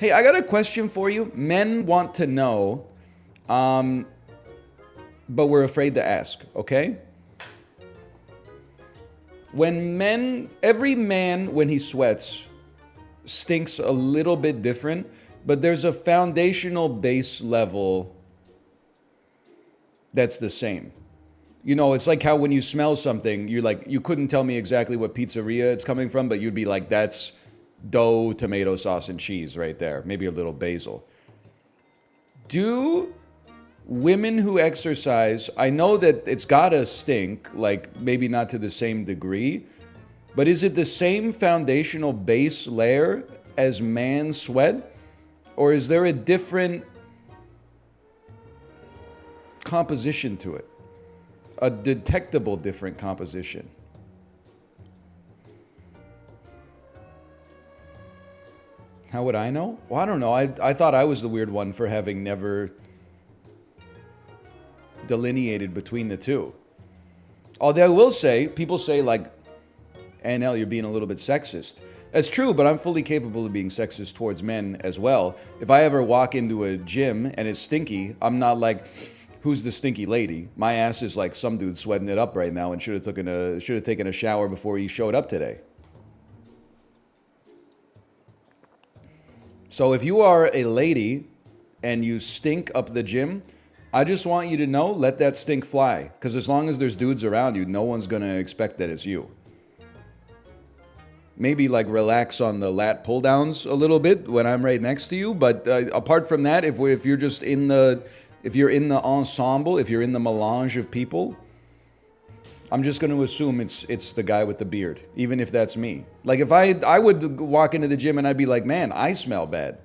Hey, I got a question for you. Men want to know, but we're afraid to ask, okay? Every man, when he sweats, stinks a little bit different, but there's a foundational base level that's the same. You know, it's like how when you smell something, you couldn't tell me exactly what pizzeria it's coming from, but you'd be like, that's dough, tomato sauce, and cheese right there. Maybe a little basil. Do women who exercise, I know that it's gotta stink, like maybe not to the same degree, but is it the same foundational base layer as man sweat? Or is there a different composition to it? A detectable different composition? How would I know? Well, I don't know. I thought I was the weird one for having never delineated between the two. Although I will say, people say like, NL, you're being a little bit sexist. That's true, but I'm fully capable of being sexist towards men as well. If I ever walk into a gym and it's stinky, I'm not like, who's the stinky lady? My ass is like some dude sweating it up right now and should have taken a shower before he showed up today. So if you are a lady and you stink up the gym, I just want you to know, let that stink fly. Because as long as there's dudes around you, no one's going to expect that it's you. Maybe like relax on the lat pull downs a little bit when I'm right next to you. But apart from that, if you're just if you're in the ensemble, if you're in the melange of people, I'm just going to assume it's the guy with the beard, even if that's me. Like if I would walk into the gym and I'd be like, man, I smell bad.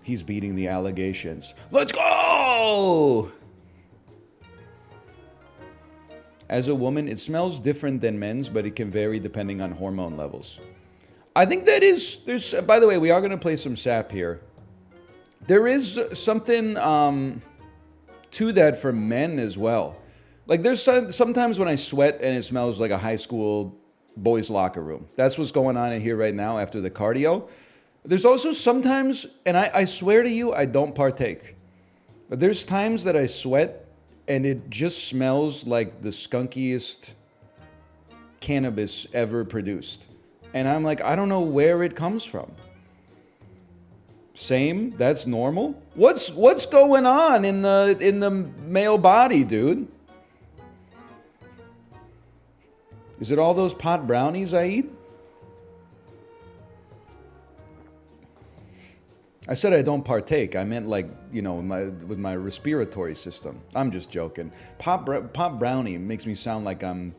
He's beating the allegations. Let's go! As a woman, it smells different than men's, but it can vary depending on hormone levels. I think there's, by the way, we are going to play some sap here. There is something to that for men as well. Like there's sometimes when I sweat and it smells like a high school boys' locker room. That's what's going on in here right now after the cardio. There's also sometimes, and I swear to you, I don't partake. But there's times that I sweat and it just smells like the skunkiest cannabis ever produced. And I'm like, I don't know where it comes from. Same, that's normal. What's going on in the male body, dude? Is it all those pot brownies I eat? I said I don't partake. I meant like, you know, with my respiratory system. I'm just joking. Pop brownie makes me sound like I'm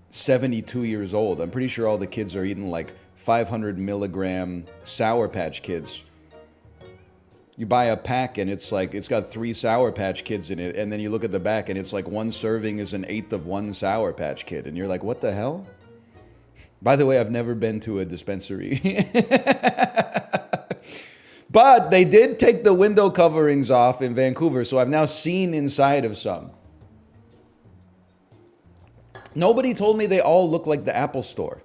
72 years old. I'm pretty sure all the kids are eating like 500 milligram Sour Patch Kids. You buy a pack and it's like, it's got 3 Sour Patch Kids in it. And then you look at the back and it's like one serving is 1/8 of one Sour Patch Kid. And you're like, what the hell? By the way, I've never been to a dispensary. But they did take the window coverings off in Vancouver, so I've now seen inside of some. Nobody told me they all look like the Apple Store.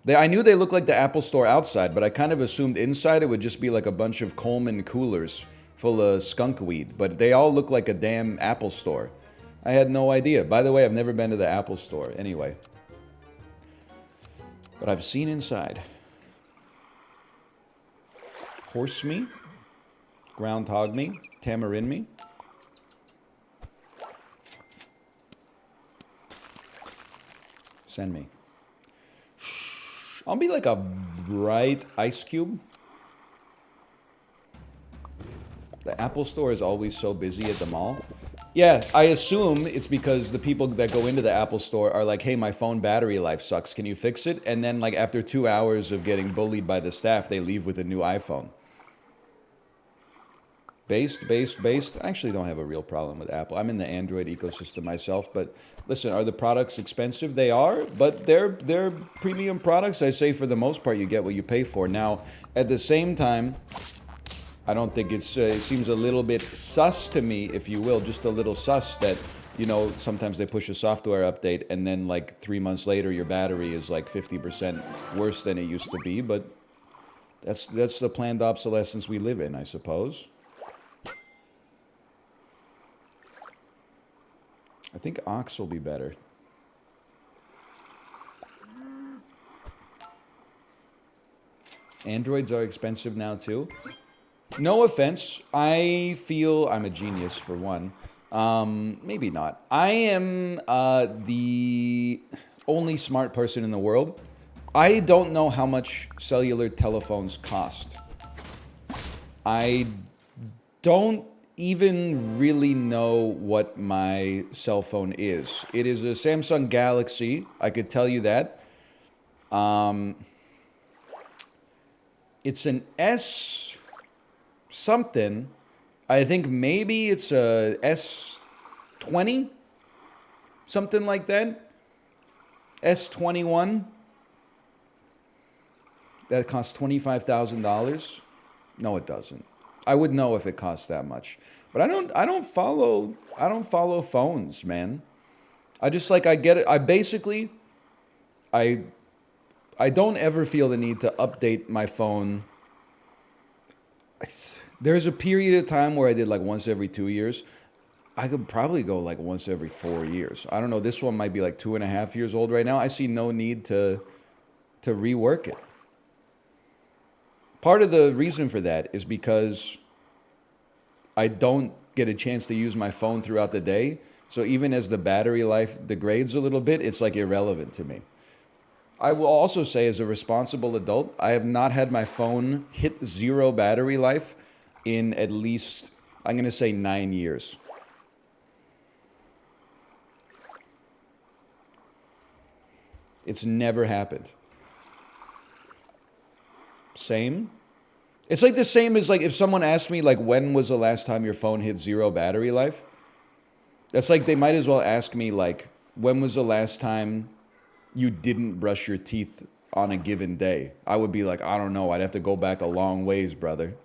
I knew they looked like the Apple Store outside, but I kind of assumed inside it would just be like a bunch of Coleman coolers full of skunk weed. But they all look like a damn Apple Store. I had no idea. By the way, I've never been to the Apple Store. Anyway. But I've seen inside. Horse me, groundhog me, tamarind me. Send me. I'll be like a bright ice cube. The Apple Store is always so busy at the mall. Yeah, I assume it's because the people that go into the Apple Store are like, hey, my phone battery life sucks. Can you fix it? And then like after 2 hours of getting bullied by the staff, they leave with a new iPhone. Based. I actually don't have a real problem with Apple. I'm in the Android ecosystem myself, but listen, are the products expensive? They are, but they're premium products. I say for the most part, you get what you pay for. Now, at the same time, I don't think it seems a little bit sus to me, if you will, just a little sus that you know, sometimes they push a software update and then like 3 months later your battery is like 50% worse than it used to be, but that's the planned obsolescence we live in, I suppose. I think ox will be better. Androids are expensive now too. No offense, I feel I'm a genius for one. Maybe not. I am the only smart person in the world. I don't know how much cellular telephones cost. I don't even really know what my cell phone is. It is a Samsung Galaxy, I could tell you that. It's an S something. I think maybe it's a S20, something like that. S21. That costs $25,000. No, it doesn't. I would know if it costs that much, but I don't follow phones, man. I just like I get it. I don't ever feel the need to update my phone. There's a period of time where I did like once every 2 years. I could probably go like once every 4 years. I don't know. This one might be like 2.5 years old right now. I see no need to rework it. Part of the reason for that is because I don't get a chance to use my phone throughout the day. So even as the battery life degrades a little bit, it's like irrelevant to me. I will also say, as a responsible adult, I have not had my phone hit 0 battery life in at least, I'm going to say 9 years. It's never happened. Same. It's like the same as like if someone asked me like when was the last time your phone hit 0 battery life? That's like they might as well ask me like when was the last time you didn't brush your teeth on a given day. I would be like, I don't know. I'd have to go back a long ways, brother.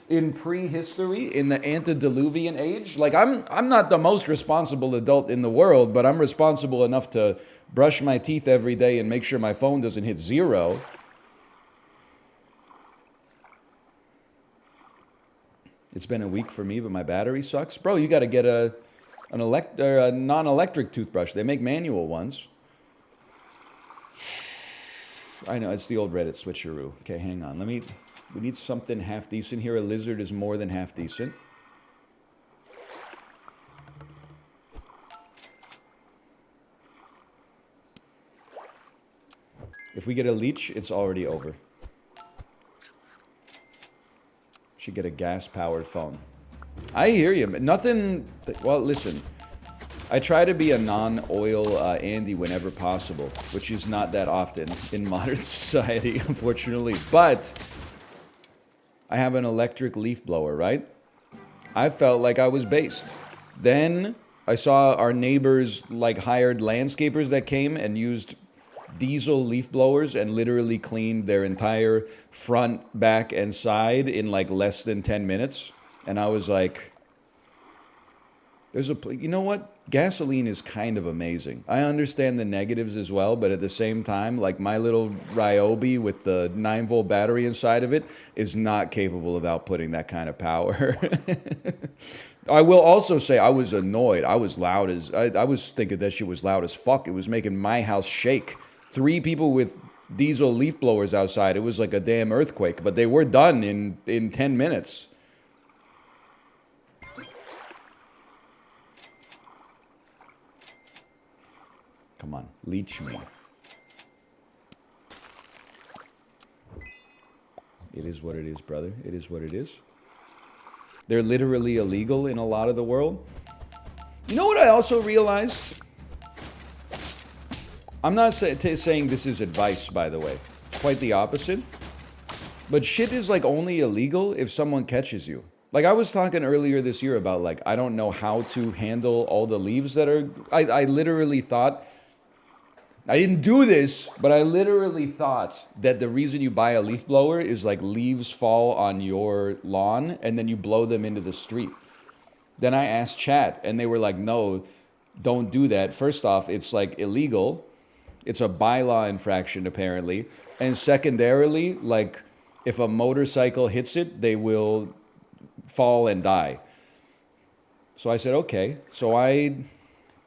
In prehistory, in the antediluvian age, like I'm not the most responsible adult in the world, but I'm responsible enough to brush my teeth every day and make sure my phone doesn't hit 0. It's been a week for me, but my battery sucks. Bro, you got to get a non-electric toothbrush. They make manual ones. I know, it's the old Reddit switcheroo. Okay, hang on. We need something half decent here. A lizard is more than half decent. If we get a leech, it's already over. Should get a gas-powered phone. I hear you. Nothing... Well, listen. I try to be a non-oil Andy whenever possible, which is not that often in modern society, unfortunately. But I have an electric leaf blower, right? I felt like I was based. Then I saw our neighbors like hired landscapers that came and used diesel leaf blowers and literally cleaned their entire front, back, and side in like less than 10 minutes. And I was like, you know what? Gasoline is kind of amazing. I understand the negatives as well, but at the same time, like my little Ryobi with the 9-volt battery inside of it is not capable of outputting that kind of power. I will also say I was annoyed. I was loud as, I was thinking that shit was loud as fuck. It was making my house shake. 3 people with diesel leaf blowers outside. It was like a damn earthquake, but they were done in 10 minutes. Come on, leech me. It is what it is, brother. It is what it is. They're literally illegal in a lot of the world. You know what I also realized? I'm not saying this is advice, by the way. Quite the opposite. But shit is like only illegal if someone catches you. Like I was talking earlier this year about like, I don't know how to handle all the leaves that are... I literally thought... I didn't do this, but I literally thought that the reason you buy a leaf blower is like leaves fall on your lawn and then you blow them into the street. Then I asked chat, and they were like, no, don't do that. First off, it's like illegal. It's a bylaw infraction, apparently. And secondarily, like, if a motorcycle hits it, they will fall and die. So I said, okay. So I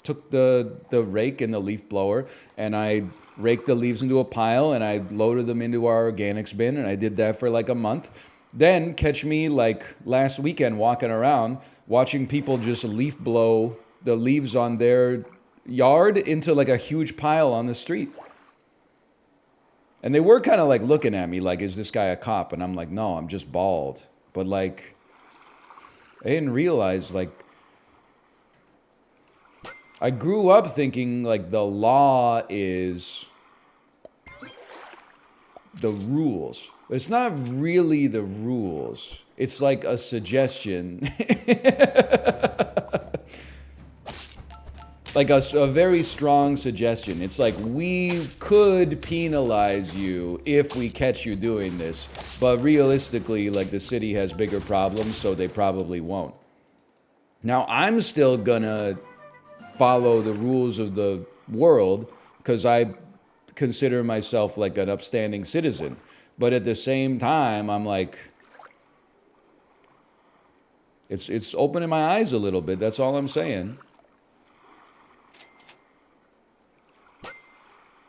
took the rake and the leaf blower, and I raked the leaves into a pile, and I loaded them into our organics bin, and I did that for like a month. Then catch me like last weekend walking around, watching people just leaf blow the leaves on their yard into like a huge pile on the street. And they were kind of like looking at me like, is this guy a cop? And I'm like, no, I'm just bald. But like, I didn't realize, like, I grew up thinking like the law is the rules. It's not really the rules. It's like a suggestion. Like a very strong suggestion. It's like, we could penalize you if we catch you doing this. But realistically, like, the city has bigger problems, so they probably won't. Now, I'm still gonna follow the rules of the world because I consider myself like an upstanding citizen. But at the same time, I'm like, it's opening my eyes a little bit. That's all I'm saying.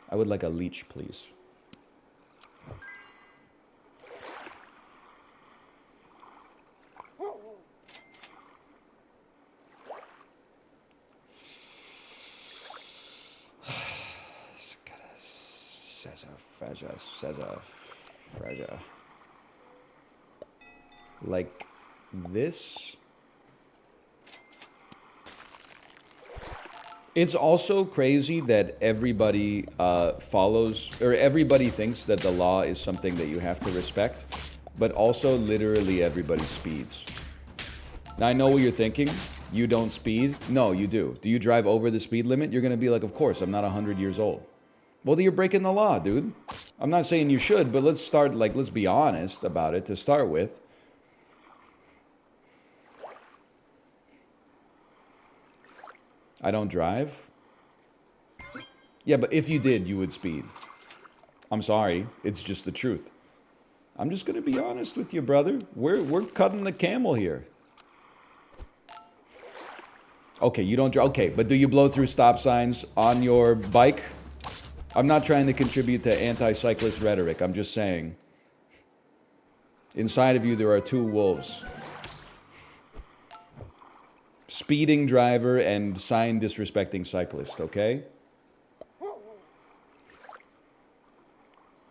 I would like a leech, please. Fraja. Like this. It's also crazy that everybody follows, or everybody thinks that the law is something that you have to respect, but also literally everybody speeds. Now, I know what you're thinking. You don't speed. No, you do. Do you drive over the speed limit? You're going to be like, of course, I'm not 100 years old. Well, then you're breaking the law, dude. I'm not saying you should, but let's be honest about it to start with. I don't drive? Yeah, but if you did, you would speed. I'm sorry. It's just the truth. I'm just going to be honest with you, brother. We're cutting the camel here. Okay, you don't drive. Okay, but do you blow through stop signs on your bike? I'm not trying to contribute to anti-cyclist rhetoric. I'm just saying. Inside of you, there are two wolves. Speeding driver and sign disrespecting cyclist, okay?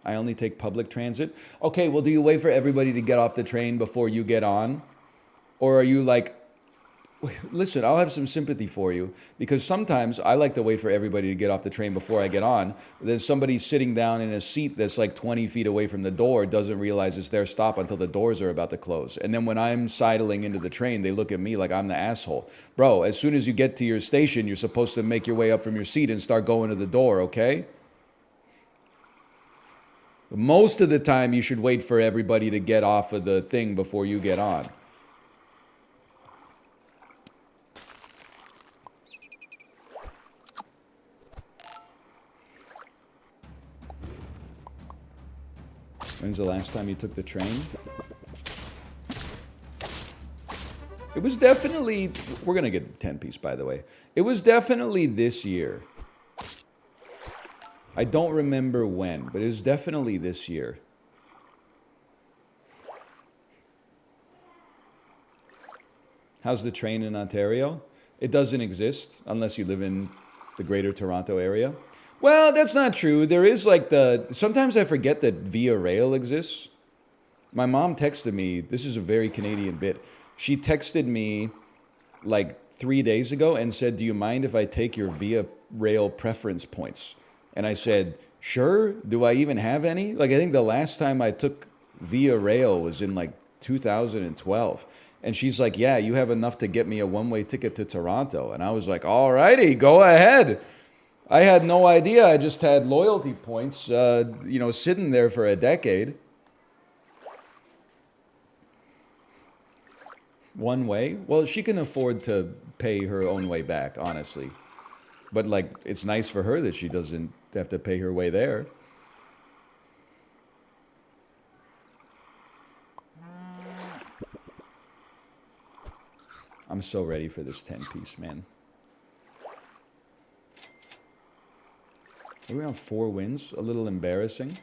I only take public transit. Okay, well, do you wait for everybody to get off the train before you get on? Or are you like, listen, I'll have some sympathy for you, because sometimes I like to wait for everybody to get off the train before I get on. Then somebody sitting down in a seat that's like 20 feet away from the door doesn't realize it's their stop until the doors are about to close. And then when I'm sidling into the train, they look at me like I'm the asshole. Bro, as soon as you get to your station, you're supposed to make your way up from your seat and start going to the door, okay? Most of the time, you should wait for everybody to get off of the thing before you get on. When's the last time you took the train? It was definitely, we're going to get the 10-piece, by the way. It was definitely this year. I don't remember when, but it was definitely this year. How's the train in Ontario? It doesn't exist unless you live in the greater Toronto area. Well, that's not true. There is like sometimes I forget that Via Rail exists. My mom texted me, this is a very Canadian bit. She texted me like 3 days ago and said, do you mind if I take your Via Rail preference points? And I said, sure. Do I even have any? Like, I think the last time I took Via Rail was in like 2012. And she's like, yeah, you have enough to get me a one-way ticket to Toronto. And I was like, all righty, go ahead. I had no idea. I just had loyalty points, sitting there for a decade. One way? Well, she can afford to pay her own way back, honestly. But, like, it's nice for her that she doesn't have to pay her way there. I'm so ready for this 10-piece, man. Are we on 4 wins? A little embarrassing.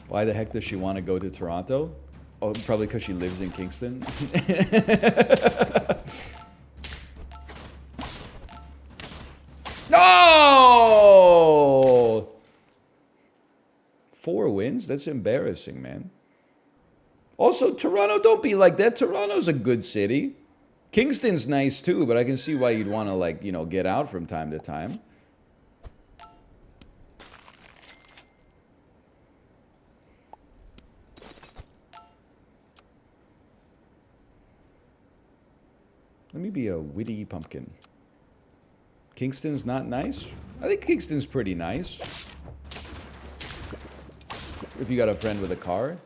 Why the heck does she want to go to Toronto? Oh, probably because she lives in Kingston. No! 4 wins? That's embarrassing, man. Also, Toronto, don't be like that. Toronto's a good city. Kingston's nice too, but I can see why you'd want to, like, you know, get out from time to time. Let me be a witty pumpkin. Kingston's not nice? I think Kingston's pretty nice. If you got a friend with a car.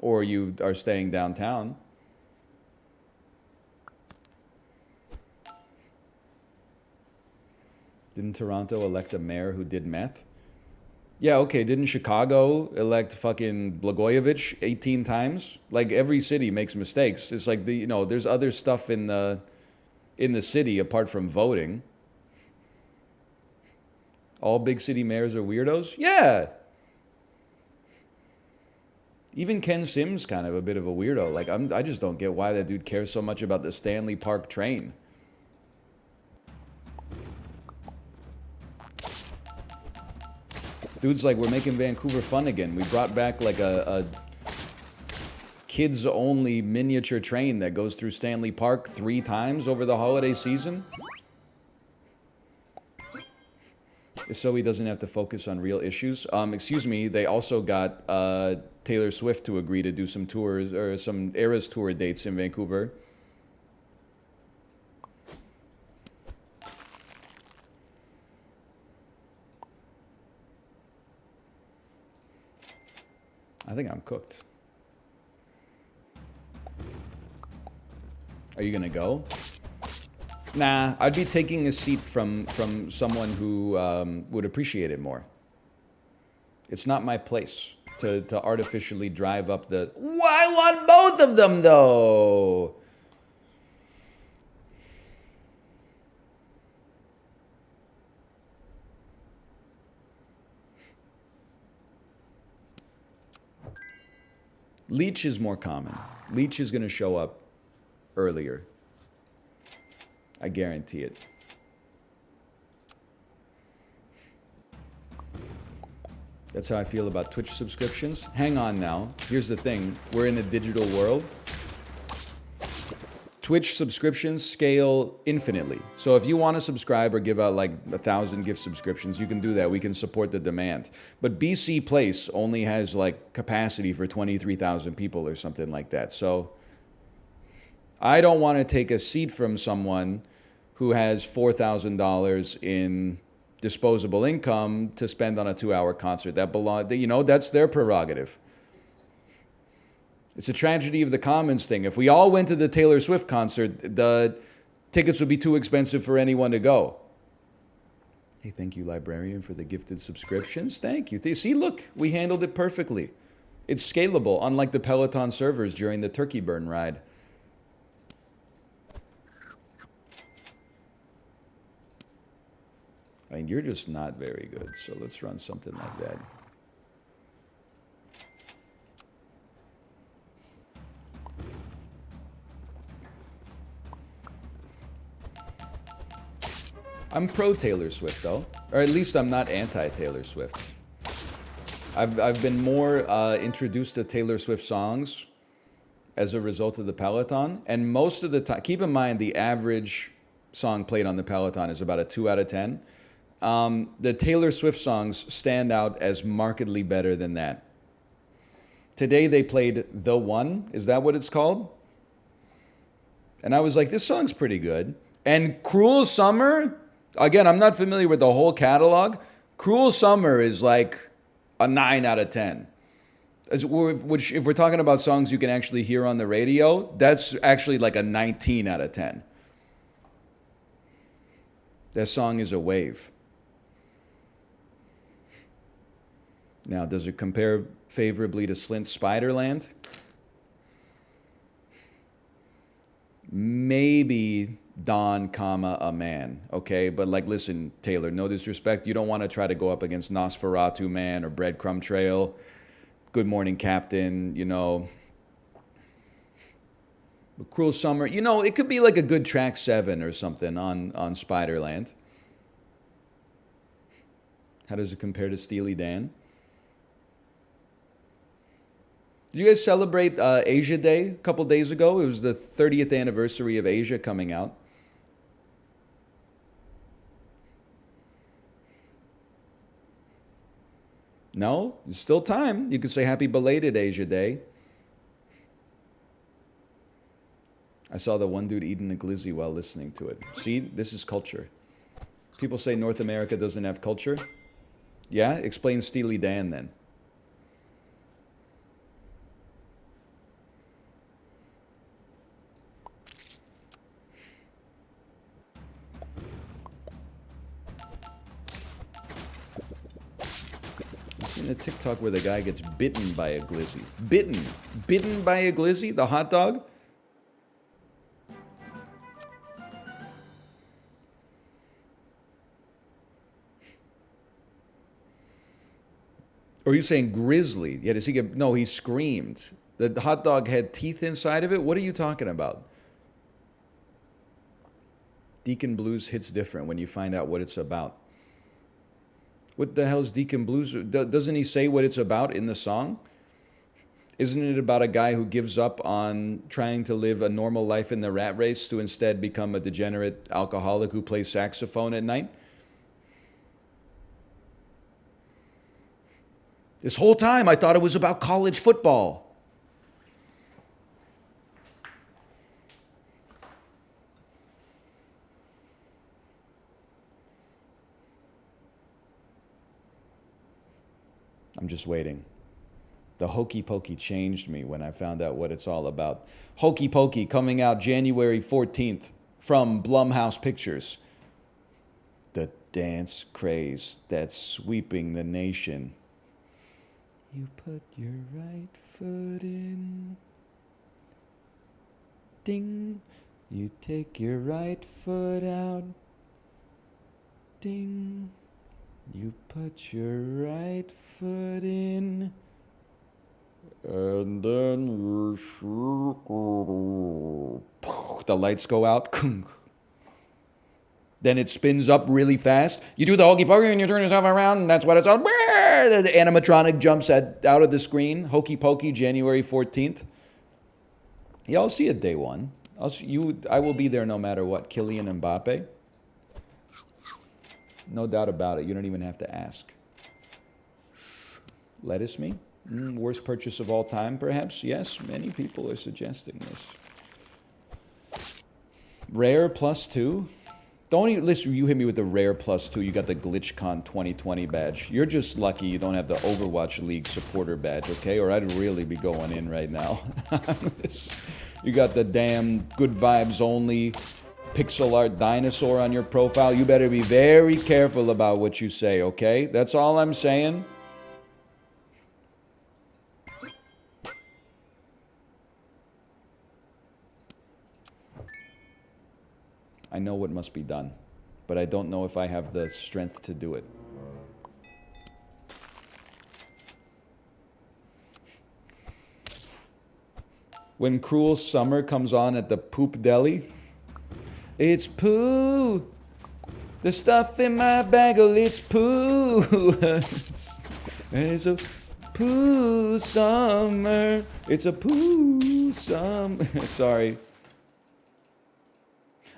Or you are staying downtown. Didn't Toronto elect a mayor who did meth? Yeah, okay, didn't Chicago elect fucking Blagojevich 18 times? Like, every city makes mistakes. It's like, you know, there's other stuff in the city apart from voting. All big city mayors are weirdos? Yeah! Even Ken Sim's kind of a bit of a weirdo. Like, I just don't get why that dude cares so much about the Stanley Park train. Dude's like, we're making Vancouver fun again. We brought back like a kids-only miniature train that goes through Stanley Park 3 times over the holiday season. So he doesn't have to focus on real issues. Excuse me, they also got Taylor Swift to agree to do some tours, or some Eras Tour dates in Vancouver. I think I'm cooked. Are you gonna go? Nah, I'd be taking a seat from someone who would appreciate it more. It's not my place to artificially drive up the... I want both of them, though! Leech is more common. Leech is going to show up earlier. I guarantee it. That's how I feel about Twitch subscriptions. Hang on now. Here's the thing. We're in a digital world. Twitch subscriptions scale infinitely. So if you want to subscribe or give out like 1,000 gift subscriptions, you can do that. We can support the demand. But BC Place only has like capacity for 23,000 people or something like that. So I don't want to take a seat from someone who has $4,000 in disposable income to spend on a 2-hour concert. That's their prerogative. It's a tragedy of the commons thing. If we all went to the Taylor Swift concert, the tickets would be too expensive for anyone to go. Hey, thank you, Librarian, for the gifted subscriptions. Thank you. See, look, we handled it perfectly. It's scalable, unlike the Peloton servers during the turkey burn ride. I mean, you're just not very good, so let's run something like that. I'm pro Taylor Swift, though. Or at least I'm not anti-Taylor Swift. I've been more introduced to Taylor Swift songs as a result of the Peloton. And most of the time, keep in mind, the average song played on the Peloton is about a 2 out of 10. The Taylor Swift songs stand out as markedly better than that. Today they played The One. Is that what it's called? And I was like, this song's pretty good. And Cruel Summer, again, I'm not familiar with the whole catalog. Cruel Summer is like a 9 out of 10. Which, if we're talking about songs you can actually hear on the radio, that's actually like a 19 out of 10. That song is a wave. Now, does it compare favorably to Slint's Spiderland? Maybe Don, a man, okay? But like, listen, Taylor, no disrespect. You don't want to try to go up against Nosferatu Man or Breadcrumb Trail, Good Morning Captain, you know. Cruel Summer, you know, it could be like a good track 7 or something on Spiderland. How does it compare to Steely Dan? Did you guys celebrate Asia Day a couple days ago? It was the 30th anniversary of Asia coming out. No? There's still time. You could say happy belated Asia Day. I saw the one dude eating a glizzy while listening to it. See, this is culture. People say North America doesn't have culture. Yeah? Explain Steely Dan then. A TikTok where the guy gets bitten by a glizzy. Bitten by a glizzy? The hot dog? Or are you saying grizzly? Yeah, does he get... No, he screamed. The hot dog had teeth inside of it? What are you talking about? Deacon Blues hits different when you find out what it's about. What the hell's Deacon Blues? Doesn't he say what it's about in the song? Isn't it about a guy who gives up on trying to live a normal life in the rat race to instead become a degenerate alcoholic who plays saxophone at night? This whole time I thought it was about college football. I'm just waiting. The Hokey Pokey changed me when I found out what it's all about. Hokey Pokey coming out January 14th from Blumhouse Pictures. The dance craze that's sweeping the nation. You put your right foot in. Ding. You take your right foot out. Ding. You put your right foot in, and then you the lights go out. Then it spins up really fast. You do the hokey pokey and you turn yourself around, and that's what it's all. The animatronic jumps out of the screen. Hokey pokey, January 14th. Yeah, I'll see it day one. I will be there no matter what. Kylian Mbappe. No doubt about it. You don't even have to ask. Lettuce me? Worst purchase of all time, perhaps? Yes, many people are suggesting this. Rare +2? Don't even listen. You hit me with the rare +2. You got the GlitchCon 2020 badge. You're just lucky you don't have the Overwatch League supporter badge, okay? Or I'd really be going in right now. You got the damn good vibes only pixel art dinosaur on your profile. You better be very careful about what you say, okay? That's all I'm saying. I know what must be done, but I don't know if I have the strength to do it. When Cruel Summer comes on at the Poop Deli, it's poo. The stuff in my bagel, it's poo. And it's a poo summer. It's a poo summer. Sorry.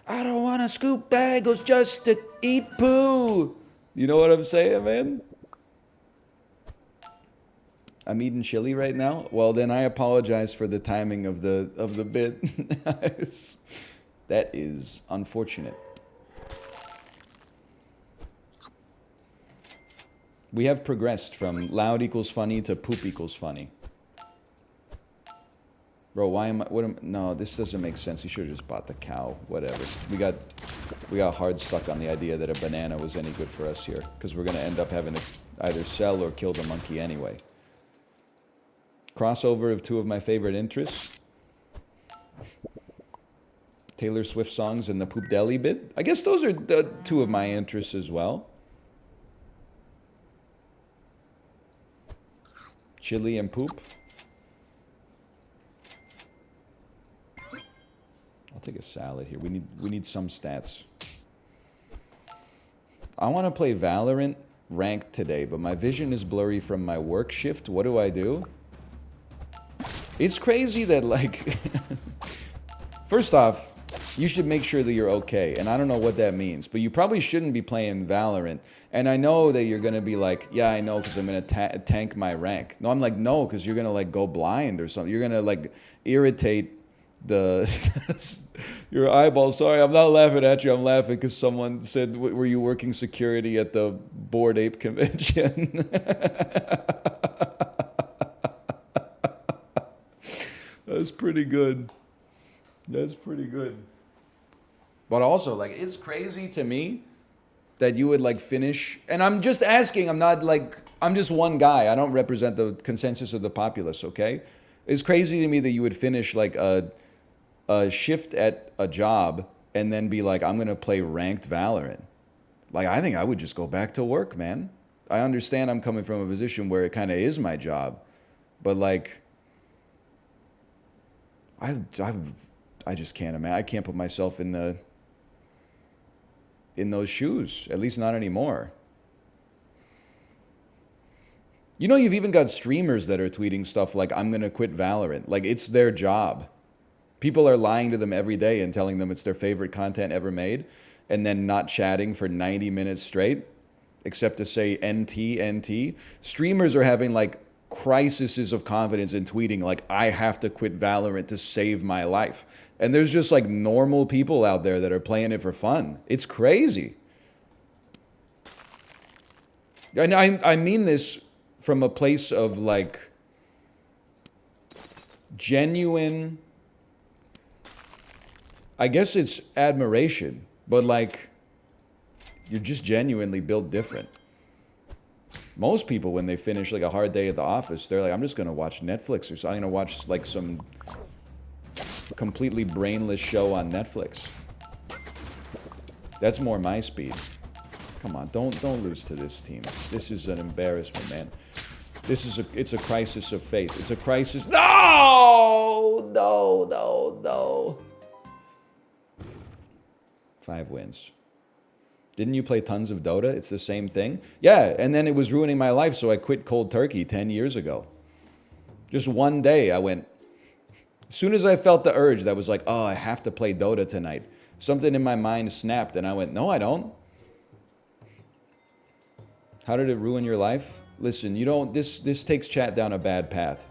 I don't want to scoop bagels just to eat poo. You know what I'm saying, man? I'm eating chili right now. Well, then I apologize for the timing of the bit. That is unfortunate. We have progressed from loud equals funny to poop equals funny. Bro, why am I... no, this doesn't make sense. You should have just bought the cow. Whatever. We got hard stuck on the idea that a banana was any good for us here. Because we're going to end up having to either sell or kill the monkey anyway. Crossover of two of my favorite interests. Taylor Swift songs and the poop deli bit. I guess those are the two of my interests as well. Chili and poop. I'll take a salad here. We need some stats. I want to play Valorant ranked today, but my vision is blurry from my work shift. What do I do? It's crazy that, like, first off, you should make sure that you're okay. And I don't know what that means, but you probably shouldn't be playing Valorant. And I know that you're going to be like, yeah, I know, because I'm going to tank my rank. No, I'm like, no, because you're going to, like, go blind or something. You're going to, like, irritate your eyeballs. Sorry, I'm not laughing at you. I'm laughing because someone said, were you working security at the Bored Ape convention? That's pretty good. That's pretty good. But also, like, it's crazy to me that you would, like, finish... And I'm just asking, I'm not, like... I'm just one guy. I don't represent the consensus of the populace, okay? It's crazy to me that you would finish, like, a shift at a job and then be like, I'm going to play ranked Valorant. Like, I think I would just go back to work, man. I understand I'm coming from a position where it kind of is my job. But, like... I just can't imagine. I can't put myself in those shoes. At least not anymore. You know, you've even got streamers that are tweeting stuff like, I'm going to quit Valorant. Like, it's their job. People are lying to them every day and telling them it's their favorite content ever made, and then not chatting for 90 minutes straight, except to say NT, NT. Streamers are having, like, crises of confidence in tweeting, like, I have to quit Valorant to save my life. And there's just, like, normal people out there that are playing it for fun. It's crazy. And I mean this from a place of, like, genuine, I guess it's admiration, but, like, you're just genuinely built different. Most people, when they finish, like, a hard day at the office, they're like, I'm just going to watch Netflix, or so I'm going to watch, like, some completely brainless show on Netflix. That's more my speed. Come on, don't lose to this team. This is an embarrassment, man. It's a crisis of faith. It's a crisis. No! 5 wins. Didn't you play tons of Dota? It's the same thing. Yeah, and then it was ruining my life, so I quit cold turkey 10 years ago. Just one day I went, as soon as I felt the urge that was like, oh, I have to play Dota tonight, something in my mind snapped and I went, no, I don't. How did it ruin your life? Listen, you don't, this takes chat down a bad path.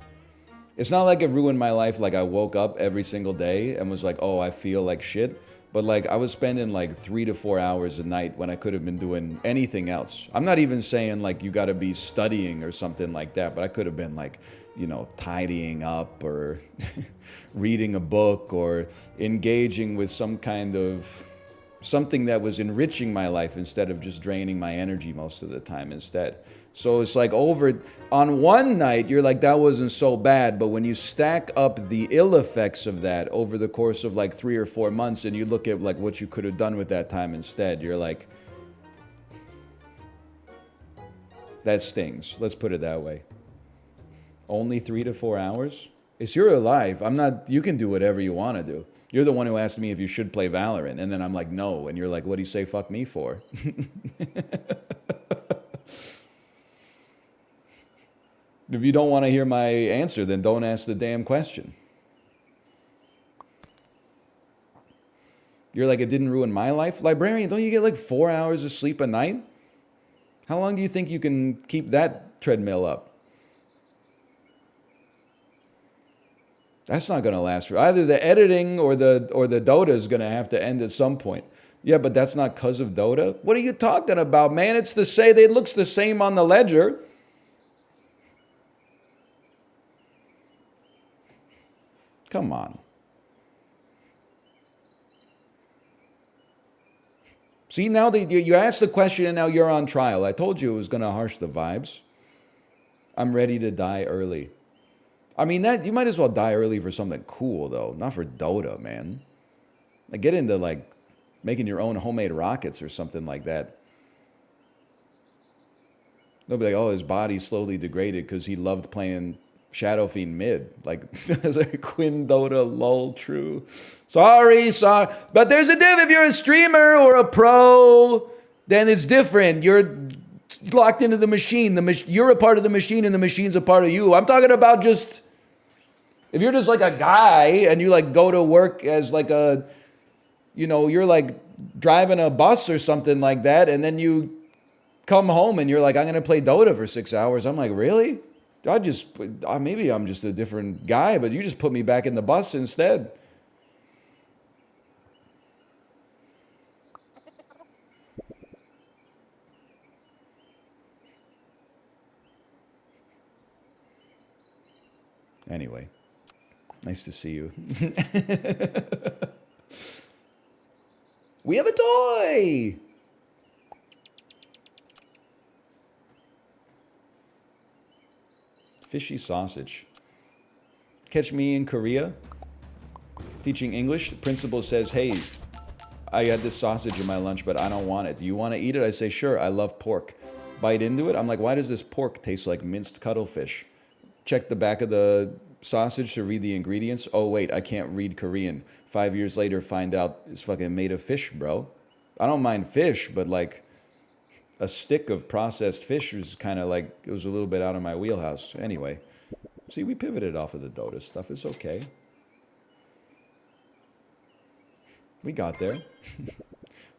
It's not like it ruined my life like I woke up every single day and was like, oh, I feel like shit. But, like, I was spending, like, 3 to 4 hours a night when I could have been doing anything else. I'm not even saying, like, you got to be studying or something like that, but I could have been, like, you know, tidying up or reading a book or engaging with some kind of something that was enriching my life instead of just draining my energy most of the time instead. So it's like over on one night, you're like, that wasn't so bad. But when you stack up the ill effects of that over the course of like 3 or 4 months and you look at like what you could have done with that time instead, you're like, that stings. Let's put it that way. Only 3 to 4 hours? It's your life. I'm not, you can do whatever you want to do. You're the one who asked me if you should play Valorant. And then I'm like, no. And you're like, what do you say fuck me for? If you don't want to hear my answer, then don't ask the damn question. You're like, it didn't ruin my life? Librarian, don't you get like 4 hours of sleep a night? How long do you think you can keep that treadmill up? That's not going to last for either the editing or the Dota is going to have to end at some point. Yeah, but that's not because of Dota. What are you talking about, man? It's the same. It looks the same on the ledger. Come on. See, now you asked the question and now you're on trial. I told you it was going to harsh the vibes. I'm ready to die early. I mean, that you might as well die early for something cool, though. Not for Dota, man. Like, get into, like, making your own homemade rockets or something like that. They'll be like, oh, his body slowly degraded because he loved playing Shadow Fiend mid. Like, as a Quinn Dota, lol, true. Sorry. But there's a diff. If you're a streamer or a pro, then it's different. You're locked into the machine. You're a part of the machine and the machine's a part of you. I'm talking about just, if you're just like a guy and you like go to work as like a, you know, you're like driving a bus or something like that, and then you come home and you're like, I'm going to play Dota for 6 hours. I'm like, really? Maybe I'm just a different guy, but you just put me back in the bus instead. Anyway, nice to see you. We have a toy! Fishy sausage. Catch me in Korea teaching English. The principal says, hey, I had this sausage in my lunch, but I don't want it. Do you want to eat it? I say, sure, I love pork. Bite into it. I'm like, why does this pork taste like minced cuttlefish? Check the back of the sausage to read the ingredients. Oh, wait, I can't read Korean. 5 years later, find out it's fucking made of fish, bro. I don't mind fish, but like a stick of processed fish was kind of like, it was a little bit out of my wheelhouse. Anyway, see, we pivoted off of the Dota stuff. It's okay. We got there.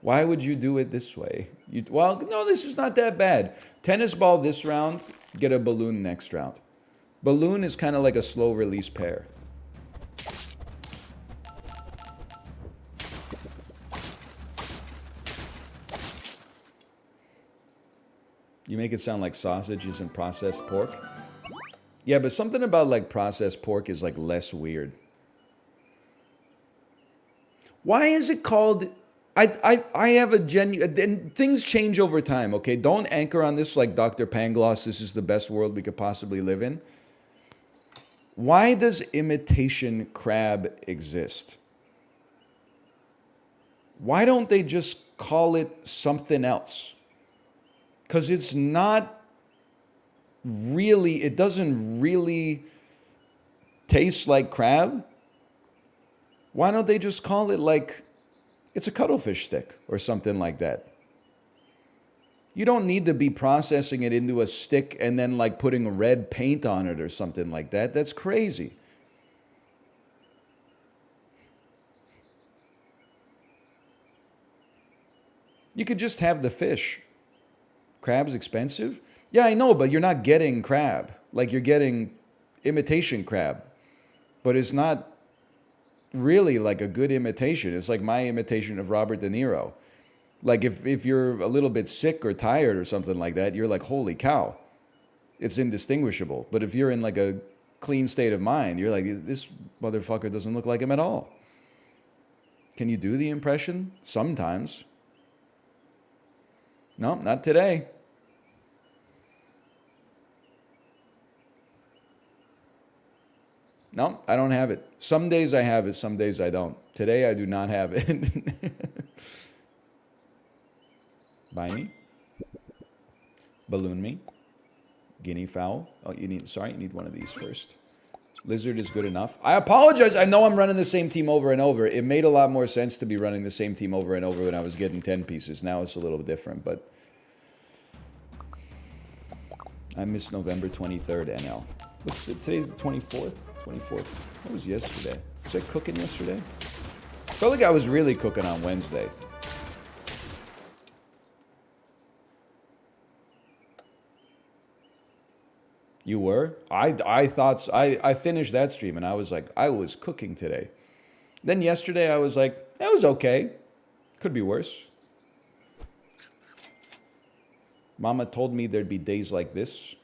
Why would you do it this way? Well, no, this is not that bad. Tennis ball this round, get a balloon next round. Balloon is kind of like a slow release pair. You make it sound like sausage isn't processed pork. Yeah, but something about like processed pork is like less weird. Why is it called... I have a genuine... And things change over time, okay? Don't anchor on this like Dr. Pangloss, this is the best world we could possibly live in. Why does imitation crab exist? Why don't they just call it something else? Because it's not really... It doesn't really taste like crab. Why don't they just call it like... It's a cuttlefish stick or something like that. You don't need to be processing it into a stick and then like putting red paint on it or something like that. That's crazy. You could just have the fish. Crab's expensive? Yeah, I know, but you're not getting crab. Like you're getting imitation crab. But it's not really like a good imitation. It's like my imitation of Robert De Niro. Like if you're a little bit sick or tired or something like that, you're like, holy cow, it's indistinguishable. But if you're in like a clean state of mind, you're like, this motherfucker doesn't look like him at all. Can you do the impression? Sometimes. No, not today. No, I don't have it. Some days I have it, some days I don't. Today I do not have it. Buy me. Balloon me. Guinea fowl. Oh, you need one of these first. Lizard is good enough. I apologize. I know I'm running the same team over and over. It made a lot more sense to be running the same team over and over when I was getting 10 pieces. Now it's a little different, but I missed November 23rd, NL. Today's the 24th? 24th. What was yesterday? Was I cooking yesterday? I felt like I was really cooking on Wednesday. You were? I thought so. I finished that stream and I was like, I was cooking today. Then yesterday I was like, that was okay. Could be worse. Mama told me there'd be days like this.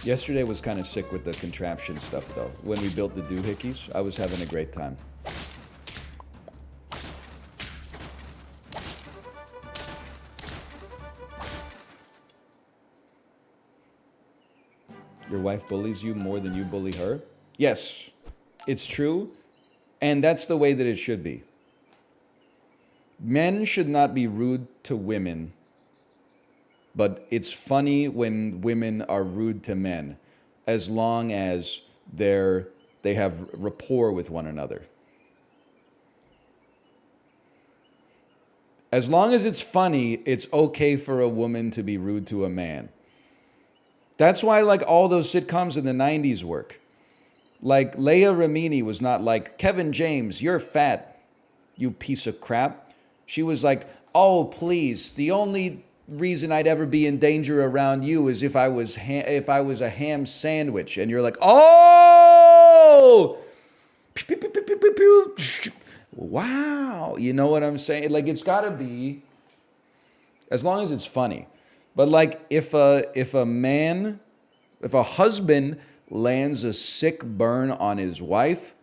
Yesterday was kind of sick with the contraption stuff, though. When we built the doohickeys, I was having a great time. Your wife bullies you more than you bully her? Yes, it's true, and that's the way that it should be. Men should not be rude to women, but it's funny when women are rude to men, as long as they have rapport with one another. As long as it's funny, it's okay for a woman to be rude to a man. That's why, like, all those sitcoms in the 90s work. Like, Leia Remini was not like, Kevin James, you're fat, you piece of crap. She was like, oh, please, the only reason I'd ever be in danger around you is if I was a ham sandwich. And you're like, oh! Wow. You know what I'm saying? Like, it's got to be, as long as it's funny. But like if a husband lands a sick burn on his wife,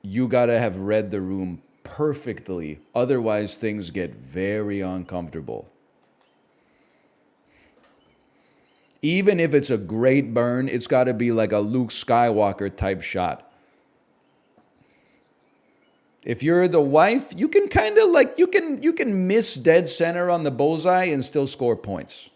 you gotta have read the room perfectly. Otherwise, things get very uncomfortable. Even if it's a great burn, it's gotta be like a Luke Skywalker type shot. If you're the wife, you can kind of like, you can miss dead center on the bullseye and still score points.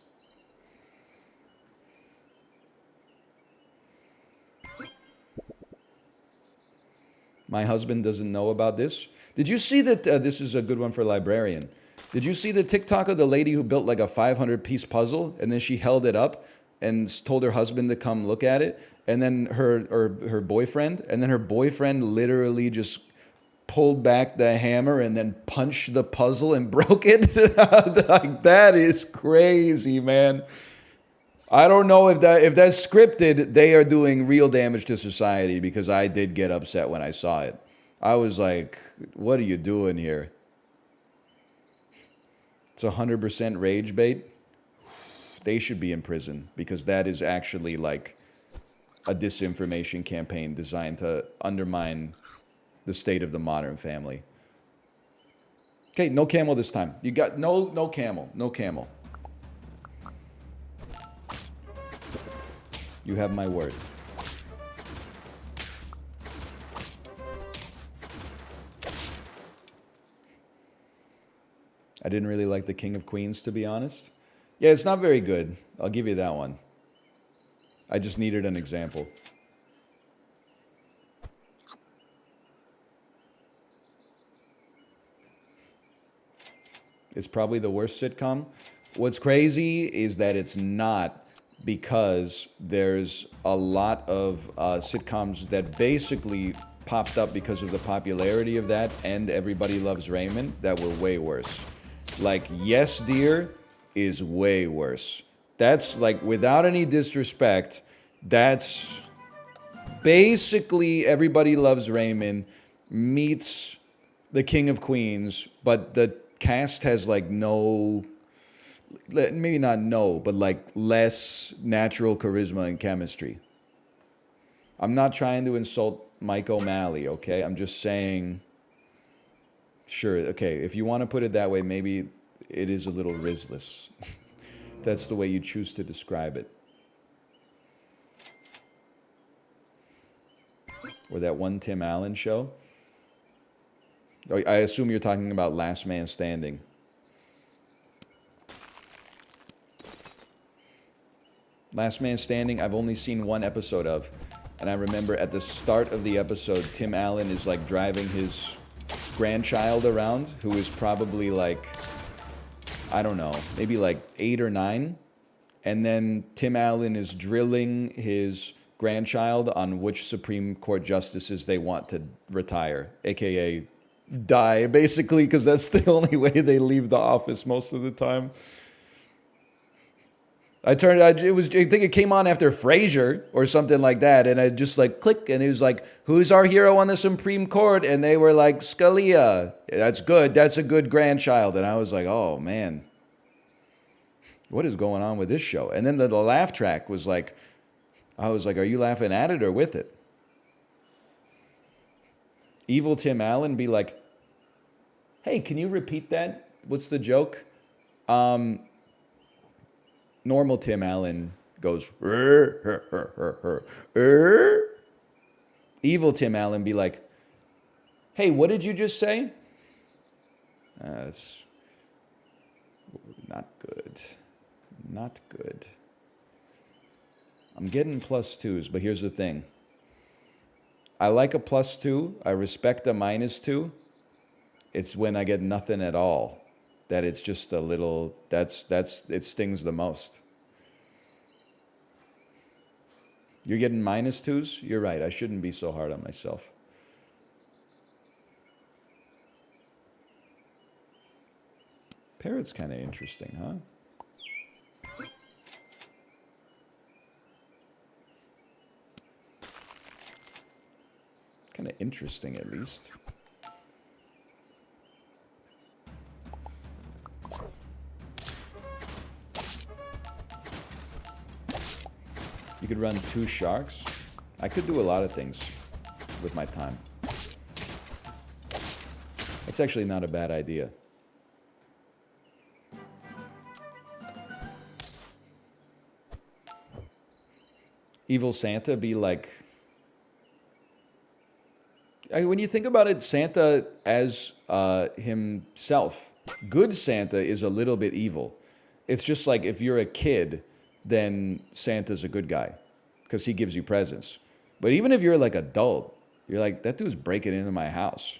My husband doesn't know about this. Did you see that, this is a good one for librarian. Did you see the TikTok of the lady who built like a 500-piece puzzle and then she held it up and told her husband to come look at it? And then her boyfriend, literally just pulled back the hammer and then punched the puzzle and broke it. Like, that is crazy, man. I don't know if that's scripted. They are doing real damage to society, because I did get upset when I saw it. I was like, what are you doing here? It's 100% rage bait. They should be in prison, because that is actually like a disinformation campaign designed to undermine the state of the modern family. Okay, no camel this time. You got no camel. You have my word. I didn't really like the King of Queens, to be honest. Yeah, it's not very good. I'll give you that one. I just needed an example. It's probably the worst sitcom. What's crazy is that it's not, because there's a lot of sitcoms that basically popped up because of the popularity of that and Everybody Loves Raymond that were way worse. Like, Yes Dear is way worse. That's like, without any disrespect, that's basically Everybody Loves Raymond meets the King of Queens, but the cast has like maybe not no, but like less natural charisma and chemistry. I'm not trying to insult Mike O'Malley, okay? I'm just saying, sure, okay, if you want to put it that way, maybe it is a little Rizless. That's the way you choose to describe it. Or that one Tim Allen show. I assume you're talking about Last Man Standing. Last Man Standing, I've only seen one episode of. And I remember at the start of the episode, Tim Allen is like driving his grandchild around, who is probably like, I don't know, maybe like 8 or 9. And then Tim Allen is drilling his grandchild on which Supreme Court justices they want to retire, aka die, basically, because that's the only way they leave the office most of the time. I think it came on after Frasier or something like that, and I just like click, and it was like, who's our hero on the Supreme Court? And they were like, Scalia. That's good. That's a good grandchild. And I was like, oh man, what is going on with this show? And then the laugh track was like, I was like, are you laughing at it or with it? Evil Tim Allen be like, hey, can you repeat that? What's the joke? Normal Tim Allen goes, Evil Tim Allen be like, hey, what did you just say? That's not good. Not good. I'm getting +2s, but here's the thing. I like a +2. I respect a -2. It's when I get nothing at all that it's just a little, it stings the most. You're getting -2s? You're right. I shouldn't be so hard on myself. Parrot's kind of interesting, huh? Kind of interesting, at least. You could run 2 sharks. I could do a lot of things with my time. That's actually not a bad idea. Evil Santa be like... when you think about it, Santa as himself, good Santa is a little bit evil. It's just like if you're a kid, then Santa's a good guy because he gives you presents. But even if you're like adult, you're like, that dude's breaking into my house.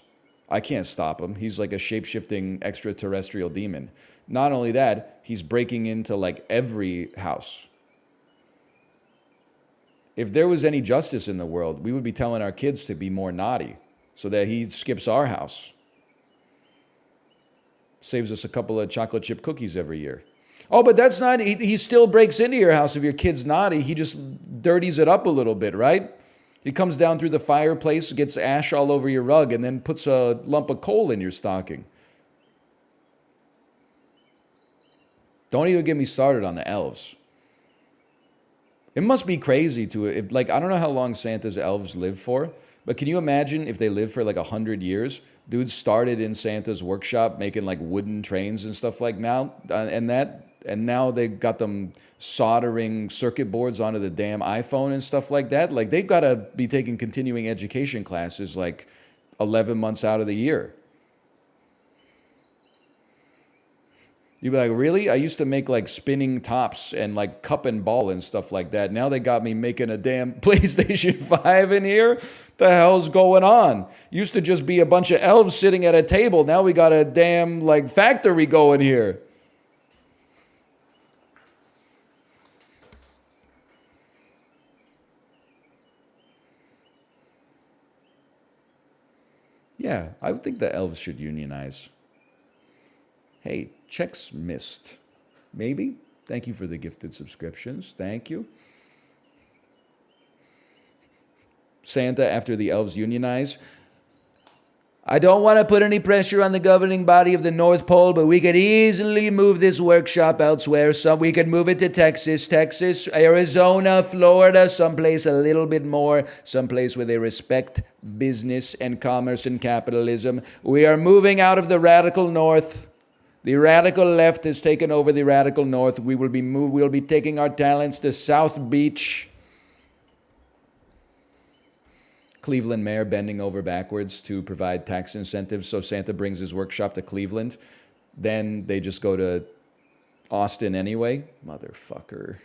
I can't stop him. He's like a shape-shifting extraterrestrial demon. Not only that, he's breaking into like every house. If there was any justice in the world, we would be telling our kids to be more naughty so that he skips our house. Saves us a couple of chocolate chip cookies every year. Oh, but that's not, he still breaks into your house if your kid's naughty. He just dirties it up a little bit, right? He comes down through the fireplace, gets ash all over your rug, and then puts a lump of coal in your stocking. Don't even get me started on the elves. It must be crazy to, I don't know how long Santa's elves live for, but can you imagine if they live for like 100 years? Dudes started in Santa's workshop making like wooden trains and stuff like now, and now they got them soldering circuit boards onto the damn iPhone and stuff like that. Like they've got to be taking continuing education classes like 11 months out of the year. You'd be like, really? I used to make like spinning tops and like cup and ball and stuff like that. Now they got me making a damn PlayStation 5 in here? The hell's going on? Used to just be a bunch of elves sitting at a table. Now we got a damn like factory going here. Yeah, I would think the elves should unionize. Hey, checks missed. Maybe? Thank you for the gifted subscriptions. Thank you. Santa after the elves unionize. I don't want to put any pressure on the governing body of the North Pole, but we could easily move this workshop elsewhere. We could move it to Texas, Arizona, Florida, someplace a little bit more, someplace where they respect business and commerce and capitalism. We are moving out of the radical North. The radical left has taken over the radical North. We'll be taking our talents to South Beach. Cleveland mayor bending over backwards to provide tax incentives so Santa brings his workshop to Cleveland. Then they just go to Austin anyway. Motherfucker.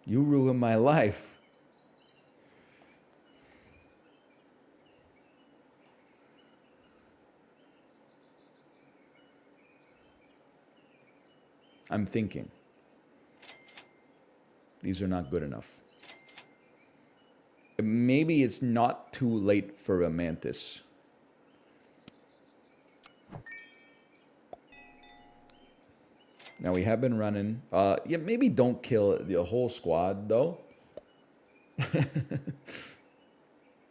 You ruined my life. I'm thinking. These are not good enough. Maybe it's not too late for a mantis. Now we have been running. Yeah, maybe don't kill the whole squad though.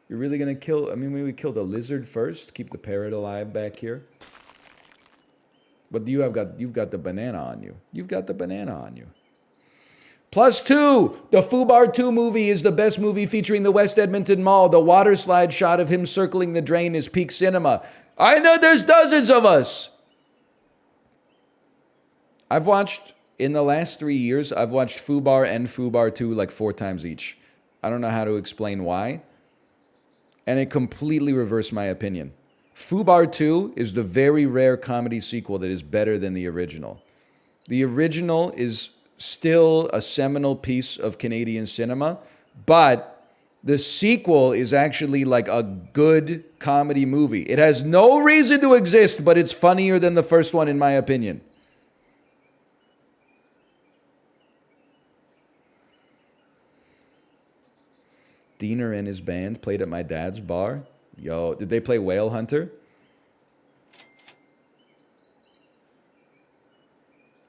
You're really gonna kill? I mean, maybe we kill the lizard first. Keep the parrot alive back here. But you've got the banana on you. You've got the banana on you. +2. The Fubar 2 movie is the best movie featuring the West Edmonton Mall. The water slide shot of him circling the drain is peak cinema. I know there's dozens of us. I've watched, in the last 3 years, I've watched Fubar and Fubar 2 like 4 times each. I don't know how to explain why. And it completely reversed my opinion. Fubar 2 is the very rare comedy sequel that is better than the original. The original is still a seminal piece of Canadian cinema, but the sequel is actually like a good comedy movie. It has no reason to exist, but it's funnier than the first one in my opinion. Diener and his band played at my dad's bar. Yo, did they play Whale Hunter?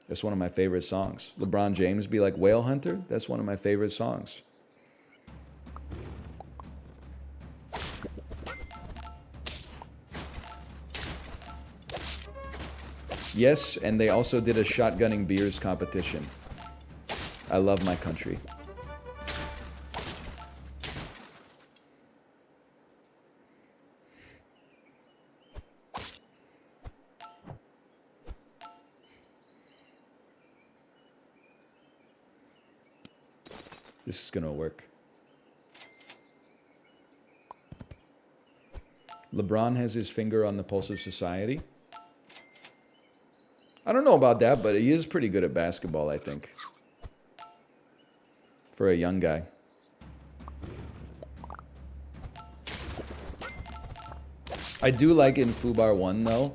That's one of my favorite songs. LeBron James be like Whale Hunter? That's one of my favorite songs. Yes, and they also did a shotgunning beers competition. I love my country. This is gonna work. LeBron has his finger on the pulse of society. I don't know about that, but he is pretty good at basketball, I think. For a young guy. I do like in Fubar 1, though,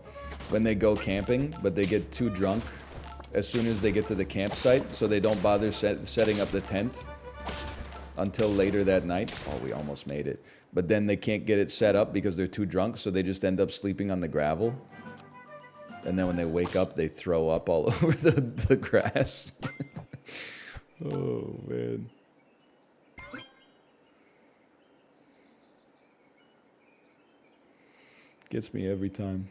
when they go camping, but they get too drunk as soon as they get to the campsite, so they don't bother setting up the tent until later that night. Oh, we almost made it. But then they can't get it set up because they're too drunk, so they just end up sleeping on the gravel. And then when they wake up, they throw up all over the grass. Oh, man. Gets me every time.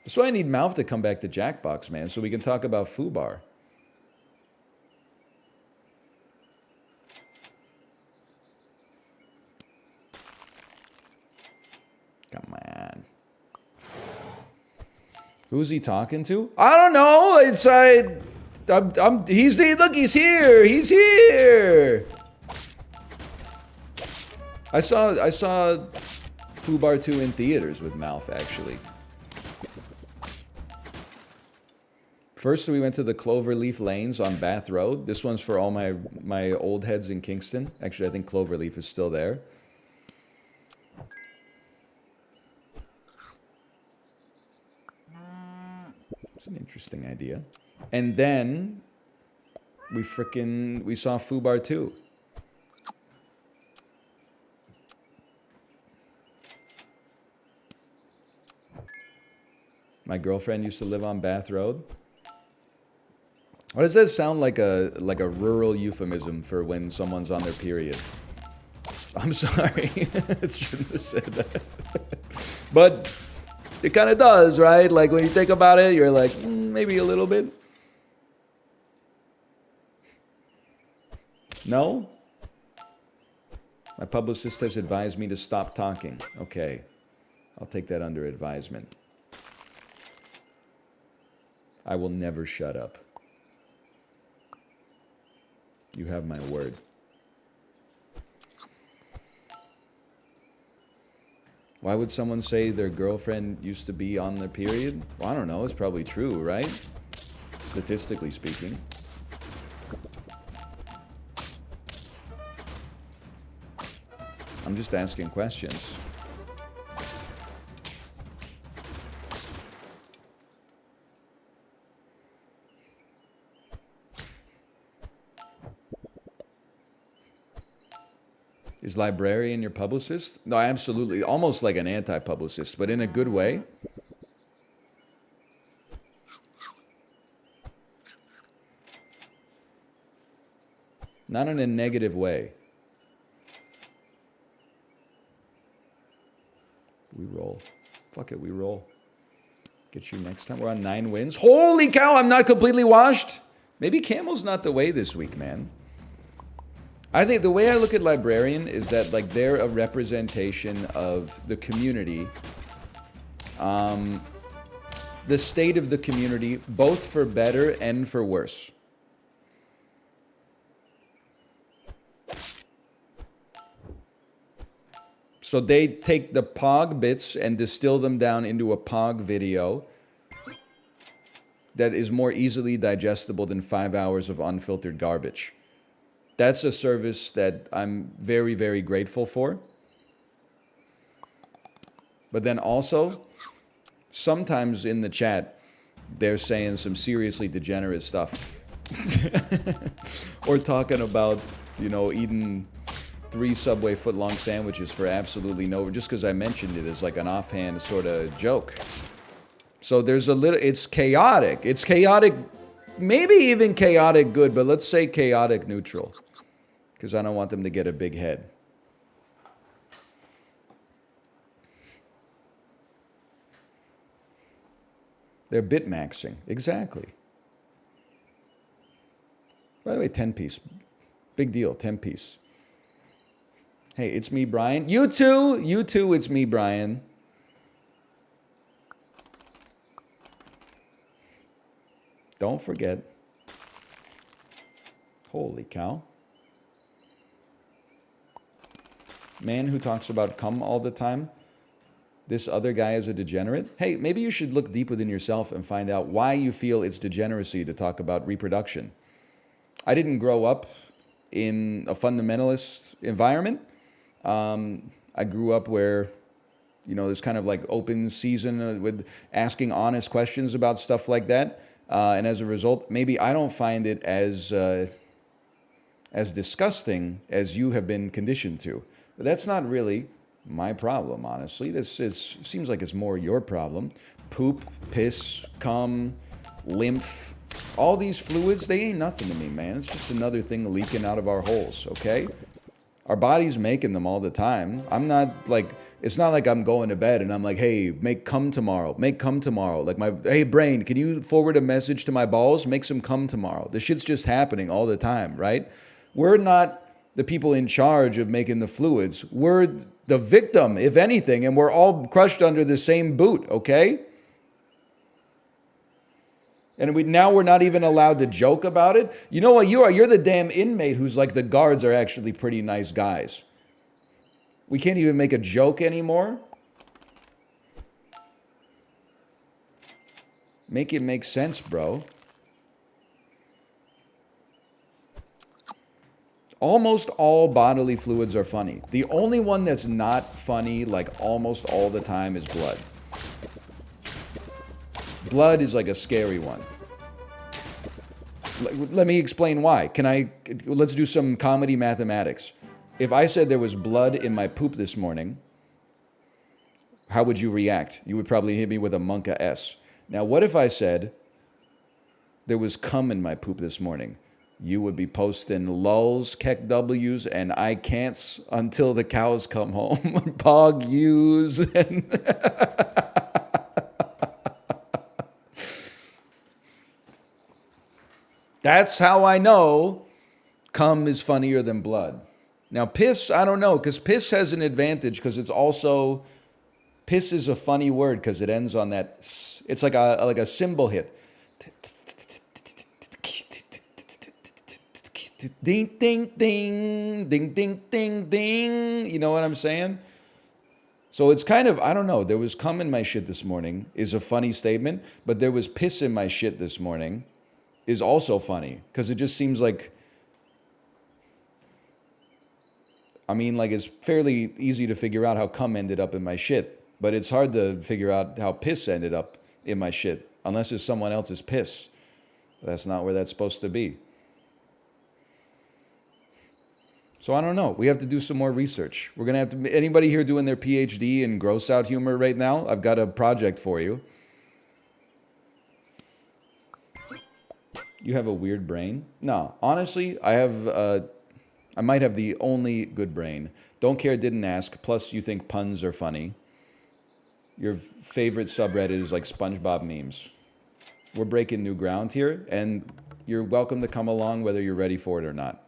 That's why I need Mouth to come back to Jackbox, man, so we can talk about Fubar. Come on. Who's he talking to? I don't know. It's look, he's here. He's here. I saw Fubar 2 in theaters with Mouth, actually. First, we went to the Cloverleaf Lanes on Bath Road. This one's for all my old heads in Kingston. Actually, I think Cloverleaf is still there. It's an interesting idea. And then we saw Fubar 2. My girlfriend used to live on Bath Road. Why does that sound like a rural euphemism for when someone's on their period? I'm sorry. I shouldn't have said that. But it kind of does, right? Like when you think about it, you're like, maybe a little bit. No? My publicist has advised me to stop talking. Okay. I'll take that under advisement. I will never shut up. You have my word. Why would someone say their girlfriend used to be on their period? Well, I don't know. It's probably true, right? Statistically speaking. I'm just asking questions. Is librarian your publicist? No, absolutely. Almost like an anti-publicist, but in a good way. Not in a negative way. We roll. Fuck it, we roll. Get you next time. We're on 9 wins. Holy cow, I'm not completely washed. Maybe Camel's not the way this week, man. I think the way I look at Librarian is that, like, they're a representation of the community. The state of the community, both for better and for worse. So they take the POG bits and distill them down into a POG video that is more easily digestible than 5 hours of unfiltered garbage. That's a service that I'm very, very grateful for. But then also, sometimes in the chat, they're saying some seriously degenerate stuff. Or talking about, you know, eating 3 Subway foot-long sandwiches for absolutely no, just because I mentioned it as like an offhand sort of joke. So there's a little, it's chaotic. It's chaotic, maybe even chaotic good, but let's say chaotic neutral. Because I don't want them to get a big head. They're bit-maxing. Exactly. By the way, 10-piece. Big deal, 10-piece. Hey, it's me, Brian. You too, it's me, Brian. Don't forget. Holy cow. Man who talks about cum all the time. This other guy is a degenerate. Hey, maybe you should look deep within yourself and find out why you feel it's degeneracy to talk about reproduction. I didn't grow up in a fundamentalist environment. I grew up where, you know, there's kind of like open season with asking honest questions about stuff like that. And as a result, maybe I don't find it as disgusting as you have been conditioned to. But that's not really my problem, honestly. Seems like it's more your problem. Poop, piss, cum, lymph, all these fluids, they ain't nothing to me, man. It's just another thing leaking out of our holes, okay? Our body's making them all the time. I'm not like, it's not like I'm going to bed and I'm like, hey, make cum tomorrow. Make cum tomorrow. Like hey, brain, can you forward a message to my balls? Make some cum tomorrow. This shit's just happening all the time, right? We're not the people in charge of making the fluids. We're the victim, if anything, and we're all crushed under the same boot, okay? And now we're not even allowed to joke about it. You know what you are? You're the damn inmate who's like, the guards are actually pretty nice guys. We can't even make a joke anymore. Make it make sense, bro. Almost all bodily fluids are funny. The only one that's not funny, like almost all the time, is blood. Blood is like a scary one. Let me explain why. Let's do some comedy mathematics. If I said there was blood in my poop this morning, how would you react? You would probably hit me with a Monka S. Now, what if I said there was cum in my poop this morning? You would be posting lulls, Keck W's, and I can'ts until the cows come home. Pog U's. And that's how I know cum is funnier than blood. Now, piss, I don't know, because piss has an advantage because it's also, piss is a funny word because it ends on that, it's like a cymbal hit. Ding, ding, ding, ding, ding, ding, ding. You know what I'm saying? So it's kind of, I don't know, there was cum in my shit this morning is a funny statement, but there was piss in my shit this morning is also funny because it just seems like, I mean, like it's fairly easy to figure out how cum ended up in my shit, but it's hard to figure out how piss ended up in my shit unless it's someone else's piss. That's not where that's supposed to be. So I don't know. We have to do some more research. We're going to have to, anybody here doing their PhD in gross out humor right now? I've got a project for you. You have a weird brain? No, honestly, I have I might have the only good brain. Don't care, didn't ask. Plus, you think puns are funny. Your favorite subreddit is like SpongeBob memes. We're breaking new ground here, and you're welcome to come along whether you're ready for it or not.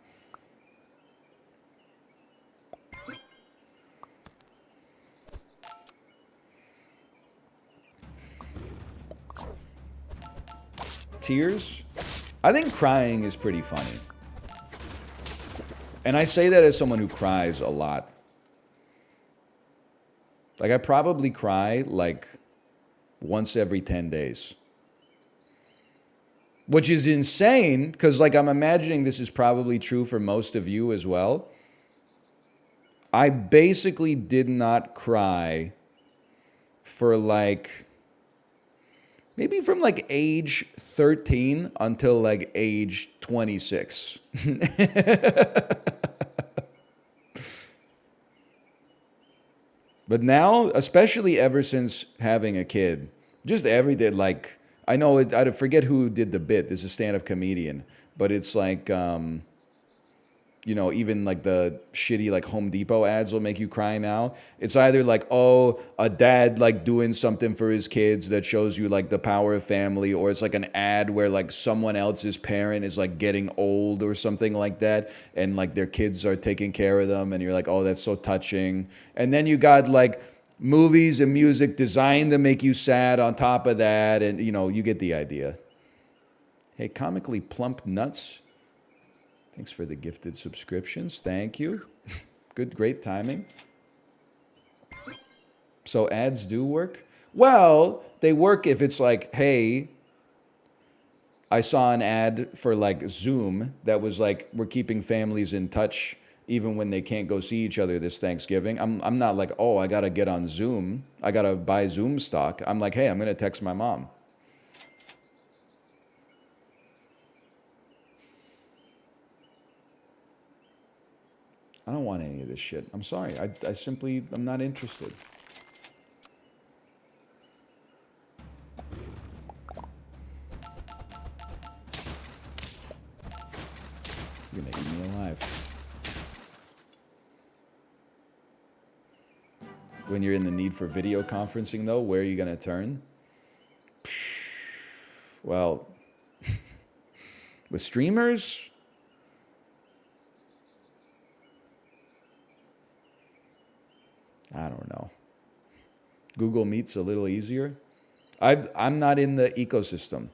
Tears? I think crying is pretty funny. And I say that as someone who cries a lot. Like, I probably cry, like, once every 10 days. Which is insane, because, like, I'm imagining this is probably true for most of you as well. I basically did not cry for, like, maybe from, like, age 13 until, like, age 26. But now, especially ever since having a kid, just every day, like, I know, I forget who did the bit. This is a stand-up comedian. But it's like, you know, even like the shitty like Home Depot ads will make you cry now. It's either like, oh, a dad like doing something for his kids that shows you like the power of family, or it's like an ad where like someone else's parent is like getting old or something like that, and like their kids are taking care of them, and you're like, oh, that's so touching. And then you got like movies and music designed to make you sad on top of that, and you know, you get the idea. Hey, comically plump nuts. Thanks for the gifted subscriptions. Thank you. Good, great timing. So ads do work? Well, they work if it's like, hey, I saw an ad for like Zoom that was like, we're keeping families in touch even when they can't go see each other this Thanksgiving. I'm not like, oh, I got to get on Zoom. I got to buy Zoom stock. I'm like, hey, I'm going to text my mom. I don't want any of this shit. I'm sorry. I simply, I'm not interested. You're gonna eat me alive. When you're in the need for video conferencing, though, where are you gonna turn? Well, with streamers, I don't know. Google Meet's a little easier. I'm not in the ecosystem.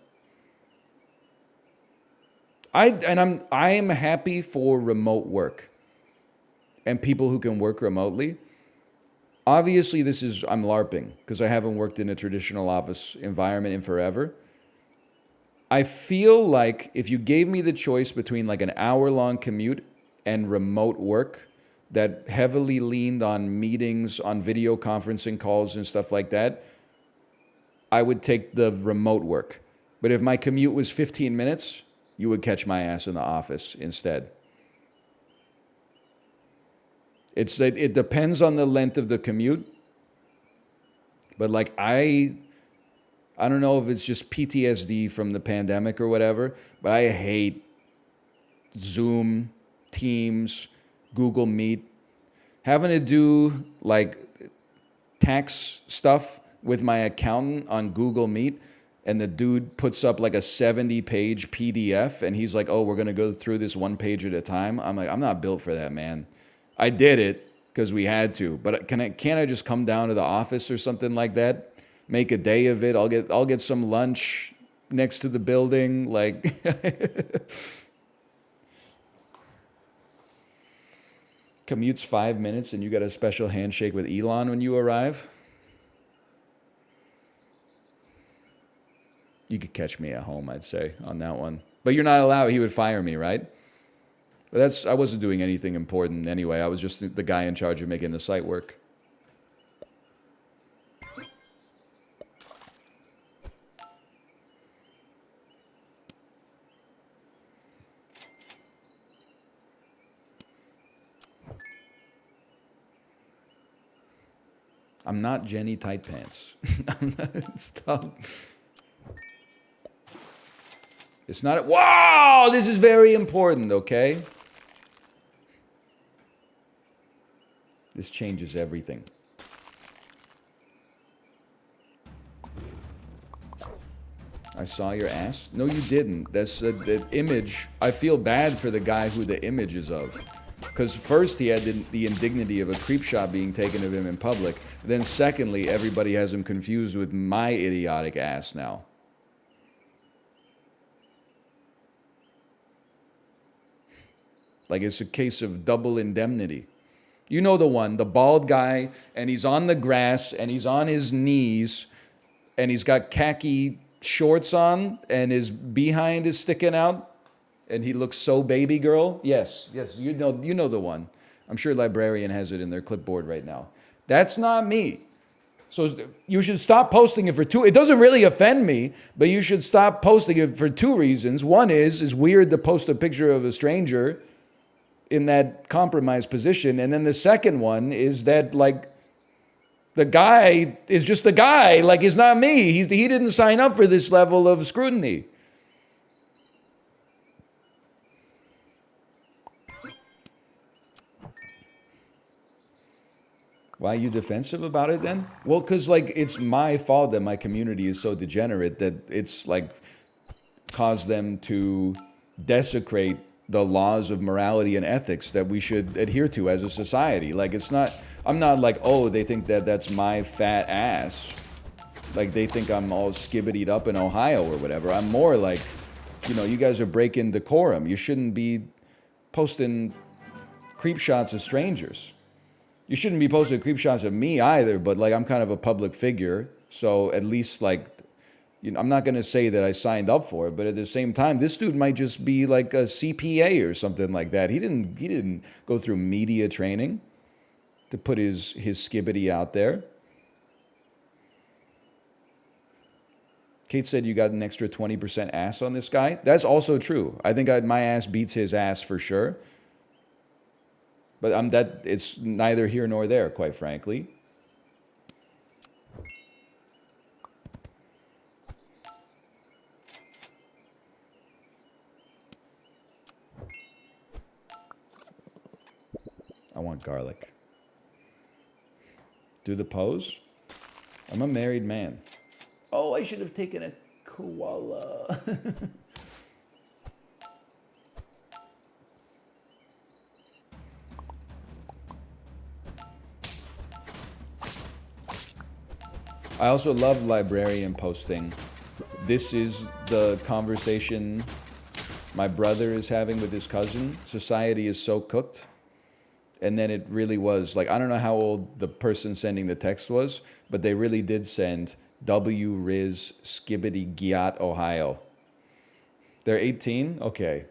I'm happy for remote work and people who can work remotely. Obviously, I'm LARPing because I haven't worked in a traditional office environment in forever. I feel like if you gave me the choice between like an hour-long commute and remote work that heavily leaned on meetings, on video conferencing calls and stuff like that, I would take the remote work. But if my commute was 15 minutes, you would catch my ass in the office instead. It depends on the length of the commute. But like I don't know if it's just PTSD from the pandemic or whatever, but I hate Zoom, Teams, Google Meet. Having to do like tax stuff with my accountant on Google Meet, and the dude puts up like a 70-page PDF, and he's like, oh, we're going to go through this one page at a time. I'm like, I'm not built for that, man. I did it because we had to, but can't I just come down to the office or something like that? Make a day of it. I'll get some lunch next to the building. Like, commute's 5 minutes and you got a special handshake with Elon when you arrive. You could catch me at home, I'd say, on that one. But you're not allowed. He would fire me, right? But I wasn't doing anything important anyway. I was just the guy in charge of making the site work. I'm not Jenny Tight Pants. Stop. It's not. Wow, this is very important, okay? This changes everything. I saw your ass? No, you didn't. That's the image. I feel bad for the guy who the image is of. Because first he had the indignity of a creep shot being taken of him in public. Then secondly, everybody has him confused with my idiotic ass now. Like it's a case of double indemnity. You know the one, the bald guy, and he's on the grass, and he's on his knees, and he's got khaki shorts on, and his behind is sticking out, and he looks so baby girl. Yes, you know the one. I'm sure Librarian has it in their clipboard right now. That's not me. So you should stop posting it for two. It doesn't really offend me, but you should stop posting it for two reasons. One is it's weird to post a picture of a stranger in that compromised position, and then the second one is that like the guy is just a guy, like it's not me. He didn't sign up for this level of scrutiny. Why are you defensive about it then? Well, because like it's my fault that my community is so degenerate that it's like caused them to desecrate the laws of morality and ethics that we should adhere to as a society. Like it's not, I'm not like, oh, they think that that's my fat ass. Like they think I'm all skibbitied up in Ohio or whatever. I'm more like, you know, you guys are breaking decorum. You shouldn't be posting creep shots of strangers. You shouldn't be posting creep shots of me either, but like I'm kind of a public figure. So at least like, you know, I'm not going to say that I signed up for it, but at the same time, this dude might just be like a CPA or something like that. He didn't go through media training to put his skibbity out there. Kate said you got an extra 20% ass on this guy. That's also true. I think my ass beats his ass for sure. But it's neither here nor there, quite frankly. I want garlic. Do the pose? I'm a married man. Oh, I should have taken a koala. I also love Librarian posting. This is the conversation my brother is having with his cousin. Society is so cooked. And then it really was like, I don't know how old the person sending the text was, but they really did send W. Riz Skibbity Giat, Ohio. They're 18? Okay.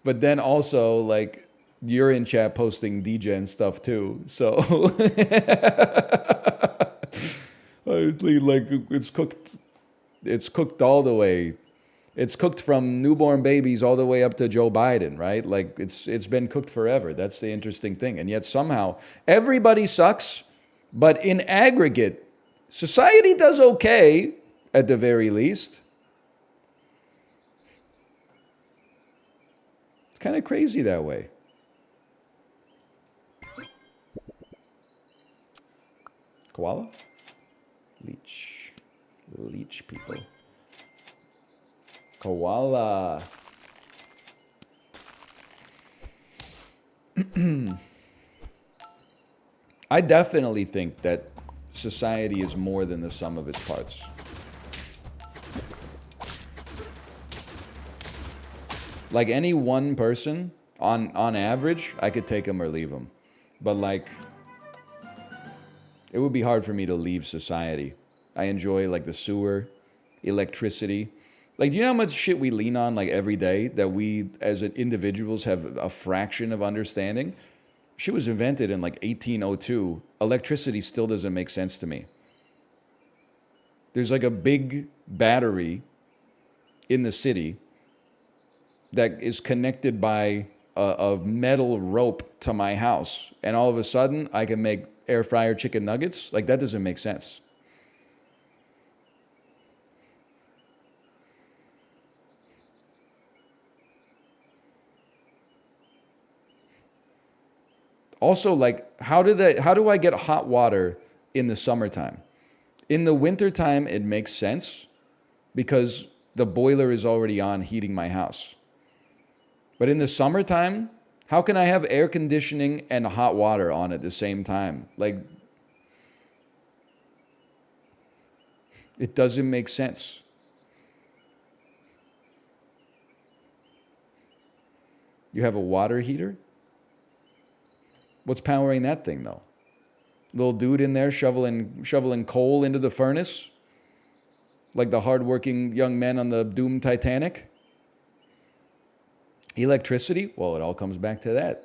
But then also, like, you're in chat posting DGen stuff too. So, honestly, like, it's cooked. It's cooked all the way. It's cooked from newborn babies all the way up to Joe Biden, right? Like it's been cooked forever. That's the interesting thing. And yet somehow everybody sucks, but in aggregate, society does okay at the very least. It's kind of crazy that way. Koala? Leech people. Koala. I definitely think that society is more than the sum of its parts. Like any one person, on average, I could take him or leave him. But like, it would be hard for me to leave society. I enjoy like the sewer, electricity. Like, do you know how much shit we lean on like every day that we as individuals have a fraction of understanding? Shit was invented in like 1802. Electricity still doesn't make sense to me. There's like a big battery in the city that is connected by a metal rope to my house. And all of a sudden, I can make air fryer chicken nuggets. Like, that doesn't make sense. Also, like, how do I get hot water in the summertime? In the wintertime, it makes sense because the boiler is already on heating my house. But in the summertime, how can I have air conditioning and hot water on at the same time? Like, it doesn't make sense. You have a water heater? What's powering that thing, though? Little dude in there shoveling coal into the furnace? Like the hardworking young men on the doomed Titanic? Electricity? Well, it all comes back to that.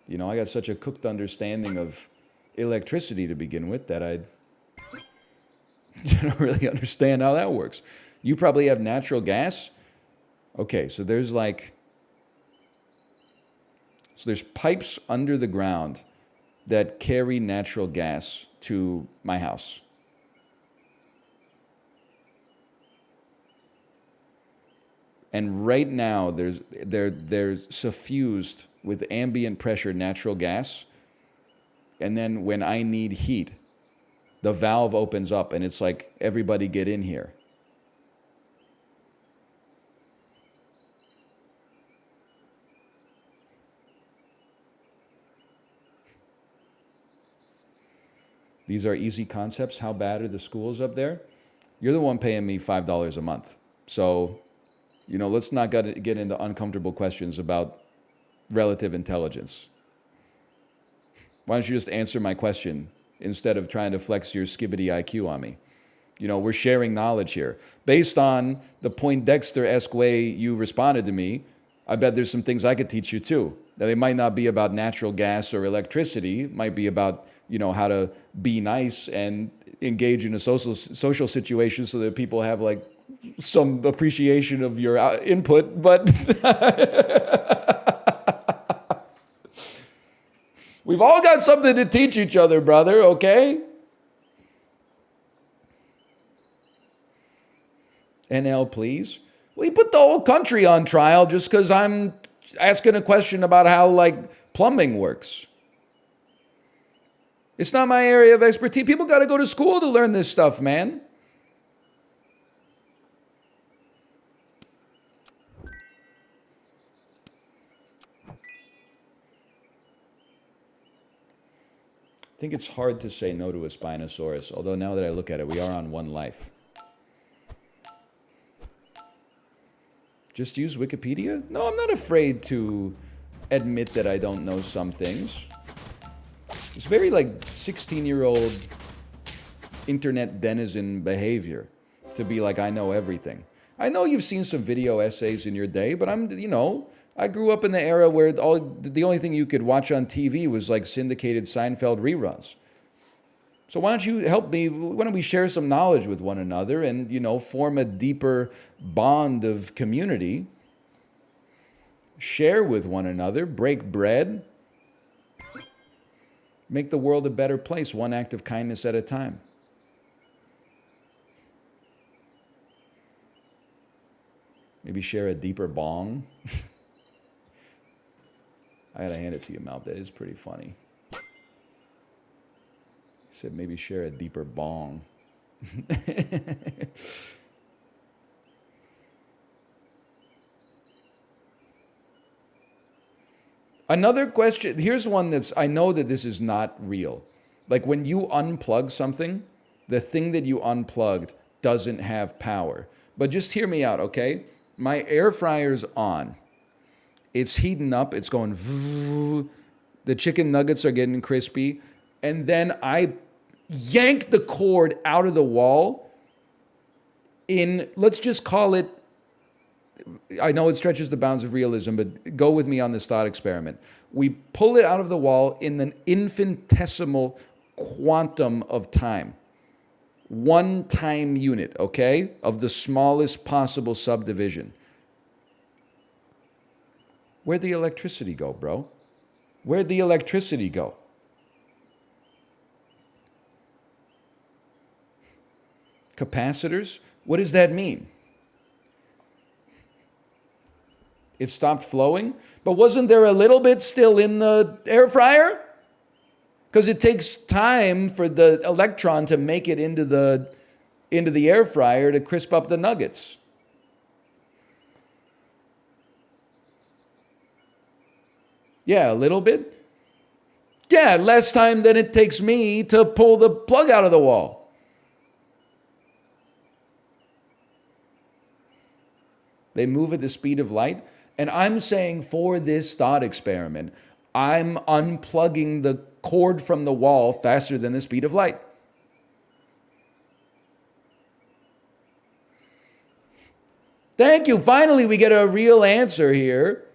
You know, I got such a cooked understanding of electricity to begin with that I don't really understand how that works. You probably have natural gas? Okay, so there's pipes under the ground that carry natural gas to my house. And right now, they're suffused with ambient pressure natural gas. And then when I need heat, the valve opens up and it's like, everybody get in here. These are easy concepts. How bad are the schools up there? You're the one paying me $5 a month. So, you know, let's not get into uncomfortable questions about relative intelligence. Why don't you just answer my question instead of trying to flex your skibbity IQ on me? You know, we're sharing knowledge here. Based on the Poindexter-esque way you responded to me, I bet there's some things I could teach you too. Now, they might not be about natural gas or electricity. It might be about, you know, how to be nice and engage in a social situation so that people have like some appreciation of your input. But we've all got something to teach each other, brother, okay? NL, please. Well, you put the whole country on trial just because I'm asking a question about how, like, plumbing works. It's not my area of expertise. People got to go to school to learn this stuff, man. I think it's hard to say no to a Spinosaurus, although now that I look at it, we are on one life. Just use Wikipedia? No, I'm not afraid to admit that I don't know some things. It's very like 16-year-old internet denizen behavior to be like, I know everything. I know you've seen some video essays in your day, but I grew up in the era where the only thing you could watch on TV was like syndicated Seinfeld reruns. So why don't you help me? Why don't we share some knowledge with one another and, you know, form a deeper bond of community, share with one another, break bread, make the world a better place, one act of kindness at a time. Maybe share a deeper bong. I gotta hand it to you, Mal. That is pretty funny. He said maybe share a deeper bong. Another question, here's one that's, I know that this is not real. Like when you unplug something, the thing that you unplugged doesn't have power. But just hear me out, okay? My air fryer's on. It's heating up, it's going, the chicken nuggets are getting crispy, and then I yank the cord out of the wall in, let's just call it, I know it stretches the bounds of realism, but go with me on this thought experiment. We pull it out of the wall in an infinitesimal quantum of time. One time unit, okay, of the smallest possible subdivision. Where'd the electricity go, bro? Where'd the electricity go? Capacitors? What does that mean? It stopped flowing? But wasn't there a little bit still in the air fryer? Because it takes time for the electron to make it into the air fryer to crisp up the nuggets. Yeah, a little bit. Yeah, less time than it takes me to pull the plug out of the wall. They move at the speed of light. And I'm saying for this thought experiment, I'm unplugging the cord from the wall faster than the speed of light. Thank you. Finally, we get a real answer here.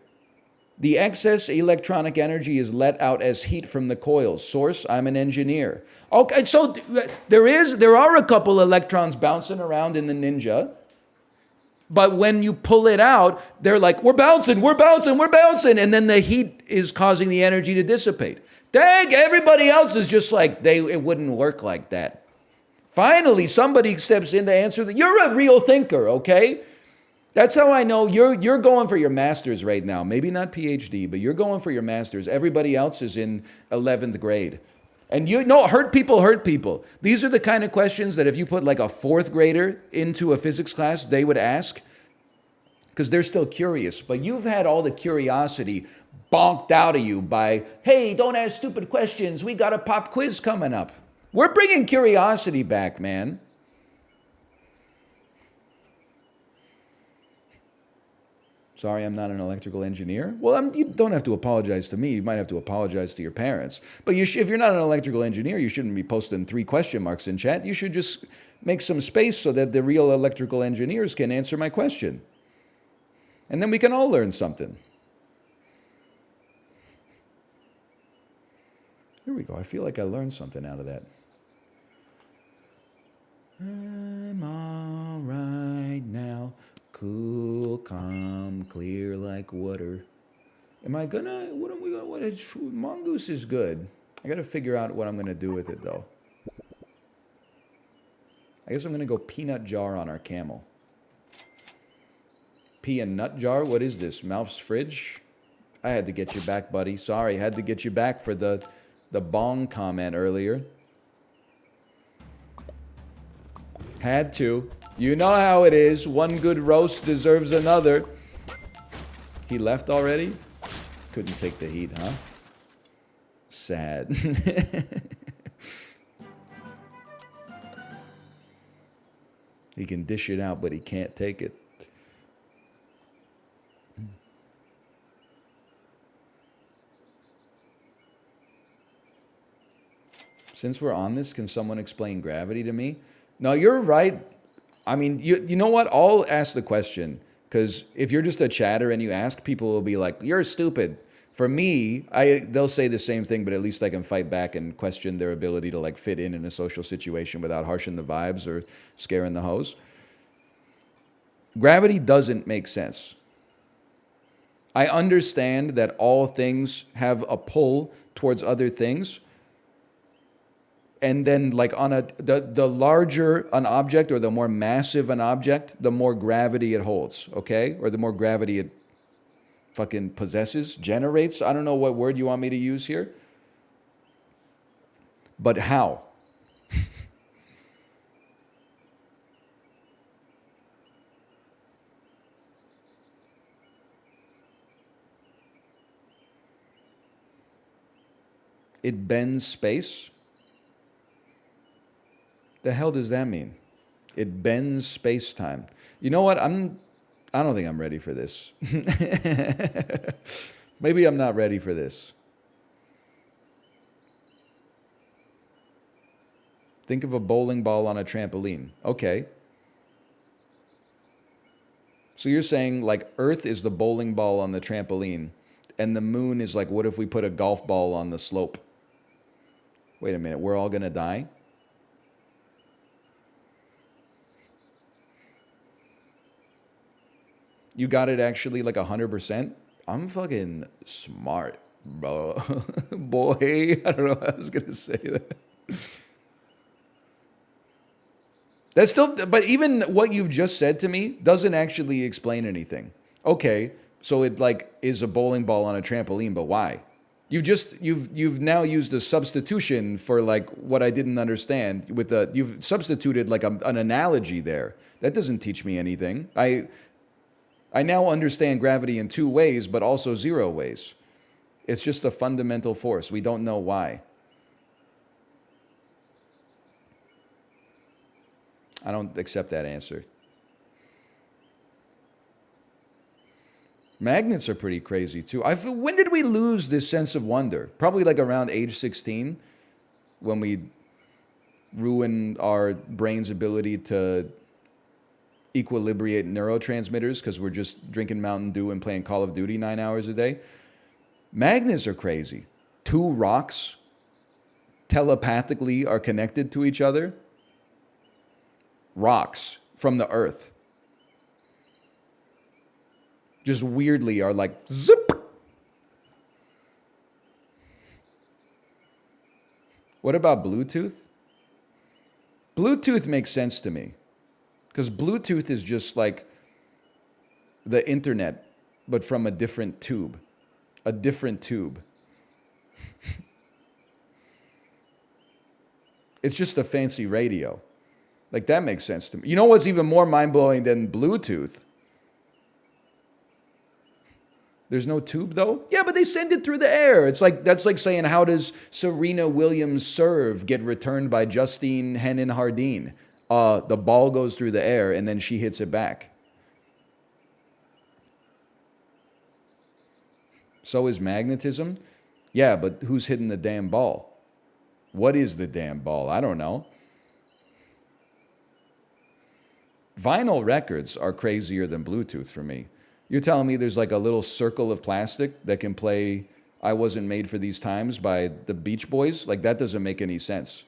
The excess electronic energy is let out as heat from the coils. Source, I'm an engineer. Okay, so there are a couple electrons bouncing around in the Ninja. But when you pull it out, they're like, we're bouncing. And then the heat is causing the energy to dissipate. Dang, everybody else is just like, it wouldn't work like that. Finally, somebody steps in to answer that. You're a real thinker, okay? That's how I know you're going for your master's right now. Maybe not PhD, but you're going for your master's. Everybody else is in 11th grade. And hurt people. These are the kind of questions that if you put like a fourth grader into a physics class, they would ask because they're still curious. But you've had all the curiosity bonked out of you by, hey, don't ask stupid questions. We got a pop quiz coming up. We're bringing curiosity back, man. Sorry, I'm not an electrical engineer. Well, you don't have to apologize to me. You might have to apologize to your parents. But if you're not an electrical engineer, you shouldn't be posting 3 question marks in chat. You should just make some space so that the real electrical engineers can answer my question. And then we can all learn something. Here we go. I feel like I learned something out of that. I'm all right now. Cool, calm, clear like water. Mongoose is good. I gotta figure out what I'm gonna do with it though. I guess I'm gonna go peanut jar on our camel. Pea and nut jar? What is this? Mouth's fridge? I had to get you back, buddy. Sorry, had to get you back for the bong comment earlier. Had to. You know how it is. One good roast deserves another. He left already? Couldn't take the heat, huh? Sad. He can dish it out, but he can't take it. Since we're on this, can someone explain gravity to me? No, you're right. I mean, you know what? I'll ask the question. Because if you're just a chatter and you ask, people will be like, you're stupid. For me, they'll say the same thing, but at least I can fight back and question their ability to like fit in a social situation without harshing the vibes or scaring the hoes. Gravity doesn't make sense. I understand that all things have a pull towards other things. And then like on the larger an object or the more massive an object, the more gravity it holds, okay? Or the more gravity it fucking possesses, generates. I don't know what word you want me to use here. But how? It bends space. The hell does that mean? It bends space-time. You know what? I don't think I'm ready for this. Maybe I'm not ready for this. Think of a bowling ball on a trampoline. Okay. So you're saying like Earth is the bowling ball on the trampoline and the moon is like, what if we put a golf ball on the slope? Wait a minute, we're all gonna die? You got it actually like 100%? I'm fucking smart, bro. Boy, I don't know how I was going to say that. That's still, but even what you've just said to me doesn't actually explain anything. Okay, So it like is a bowling ball on a trampoline, but why? You've now used a substitution for like what I didn't understand with the you've substituted like an analogy there. That doesn't teach me anything. I now understand gravity in two ways, but also zero ways. It's just a fundamental force. We don't know why. I don't accept that answer. Magnets are pretty crazy too. When did we lose this sense of wonder? Probably like around age 16 when we ruin our brain's ability to equilibrate neurotransmitters because we're just drinking Mountain Dew and playing Call of Duty 9 hours a day. Magnets are crazy. Two rocks telepathically are connected to each other. Rocks from the earth just weirdly are like zip. What about Bluetooth? Bluetooth makes sense to me because Bluetooth is just like the internet, but from a different tube. A different tube. It's just a fancy radio. Like, that makes sense to me. You know what's even more mind-blowing than Bluetooth? There's no tube, though? Yeah, but they send it through the air. It's like, that's like saying, how does Serena Williams' serve get returned by Justine Henin Hardin? The ball goes through the air, and then she hits it back. So is magnetism? Yeah, but who's hitting the damn ball? What is the damn ball? I don't know. Vinyl records are crazier than Bluetooth for me. You're telling me there's like a little circle of plastic that can play I Wasn't Made for These Times by the Beach Boys? Like, that doesn't make any sense.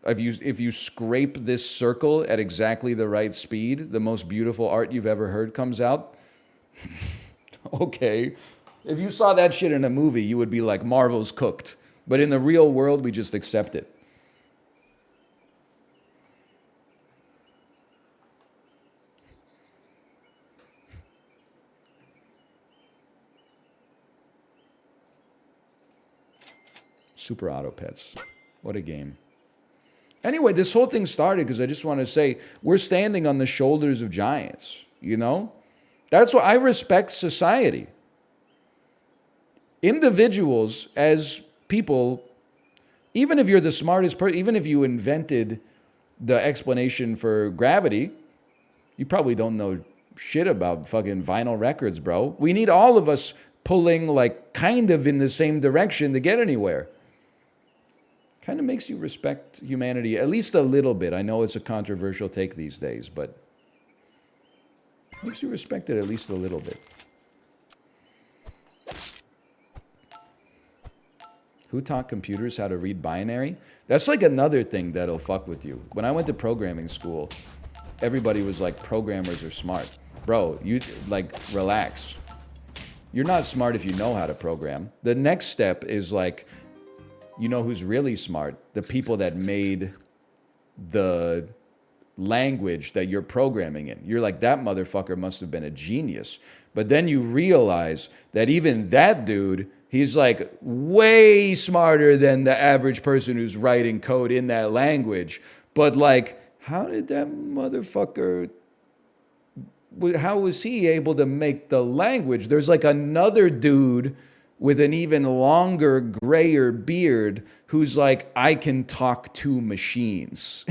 If you scrape this circle at exactly the right speed, the most beautiful art you've ever heard comes out. Okay. If you saw that shit in a movie, you would be like, Marvel's cooked. But in the real world, we just accept it. Super Auto Pets. What a game. Anyway, this whole thing started because I just want to say we're standing on the shoulders of giants, you know? That's why I respect society. Individuals as people, even if you're the smartest person, even if you invented the explanation for gravity, you probably don't know shit about fucking vinyl records, bro. We need all of us pulling like kind of in the same direction to get anywhere. Kind of makes you respect humanity at least a little bit. I know it's a controversial take these days, but makes you respect it at least a little bit. Who taught computers how to read binary? That's like another thing that'll fuck with you. When I went to programming school, everybody was like, programmers are smart. Bro, you like, relax. You're not smart if you know how to program. The next step is like, you know who's really smart? The people that made the language that you're programming in. You're like, that motherfucker must have been a genius. But then you realize that even that dude, he's like way smarter than the average person who's writing code in that language. But like, how did that motherfucker, how was he able to make the language? There's like another dude with an even longer, grayer beard who's like, I can talk to machines.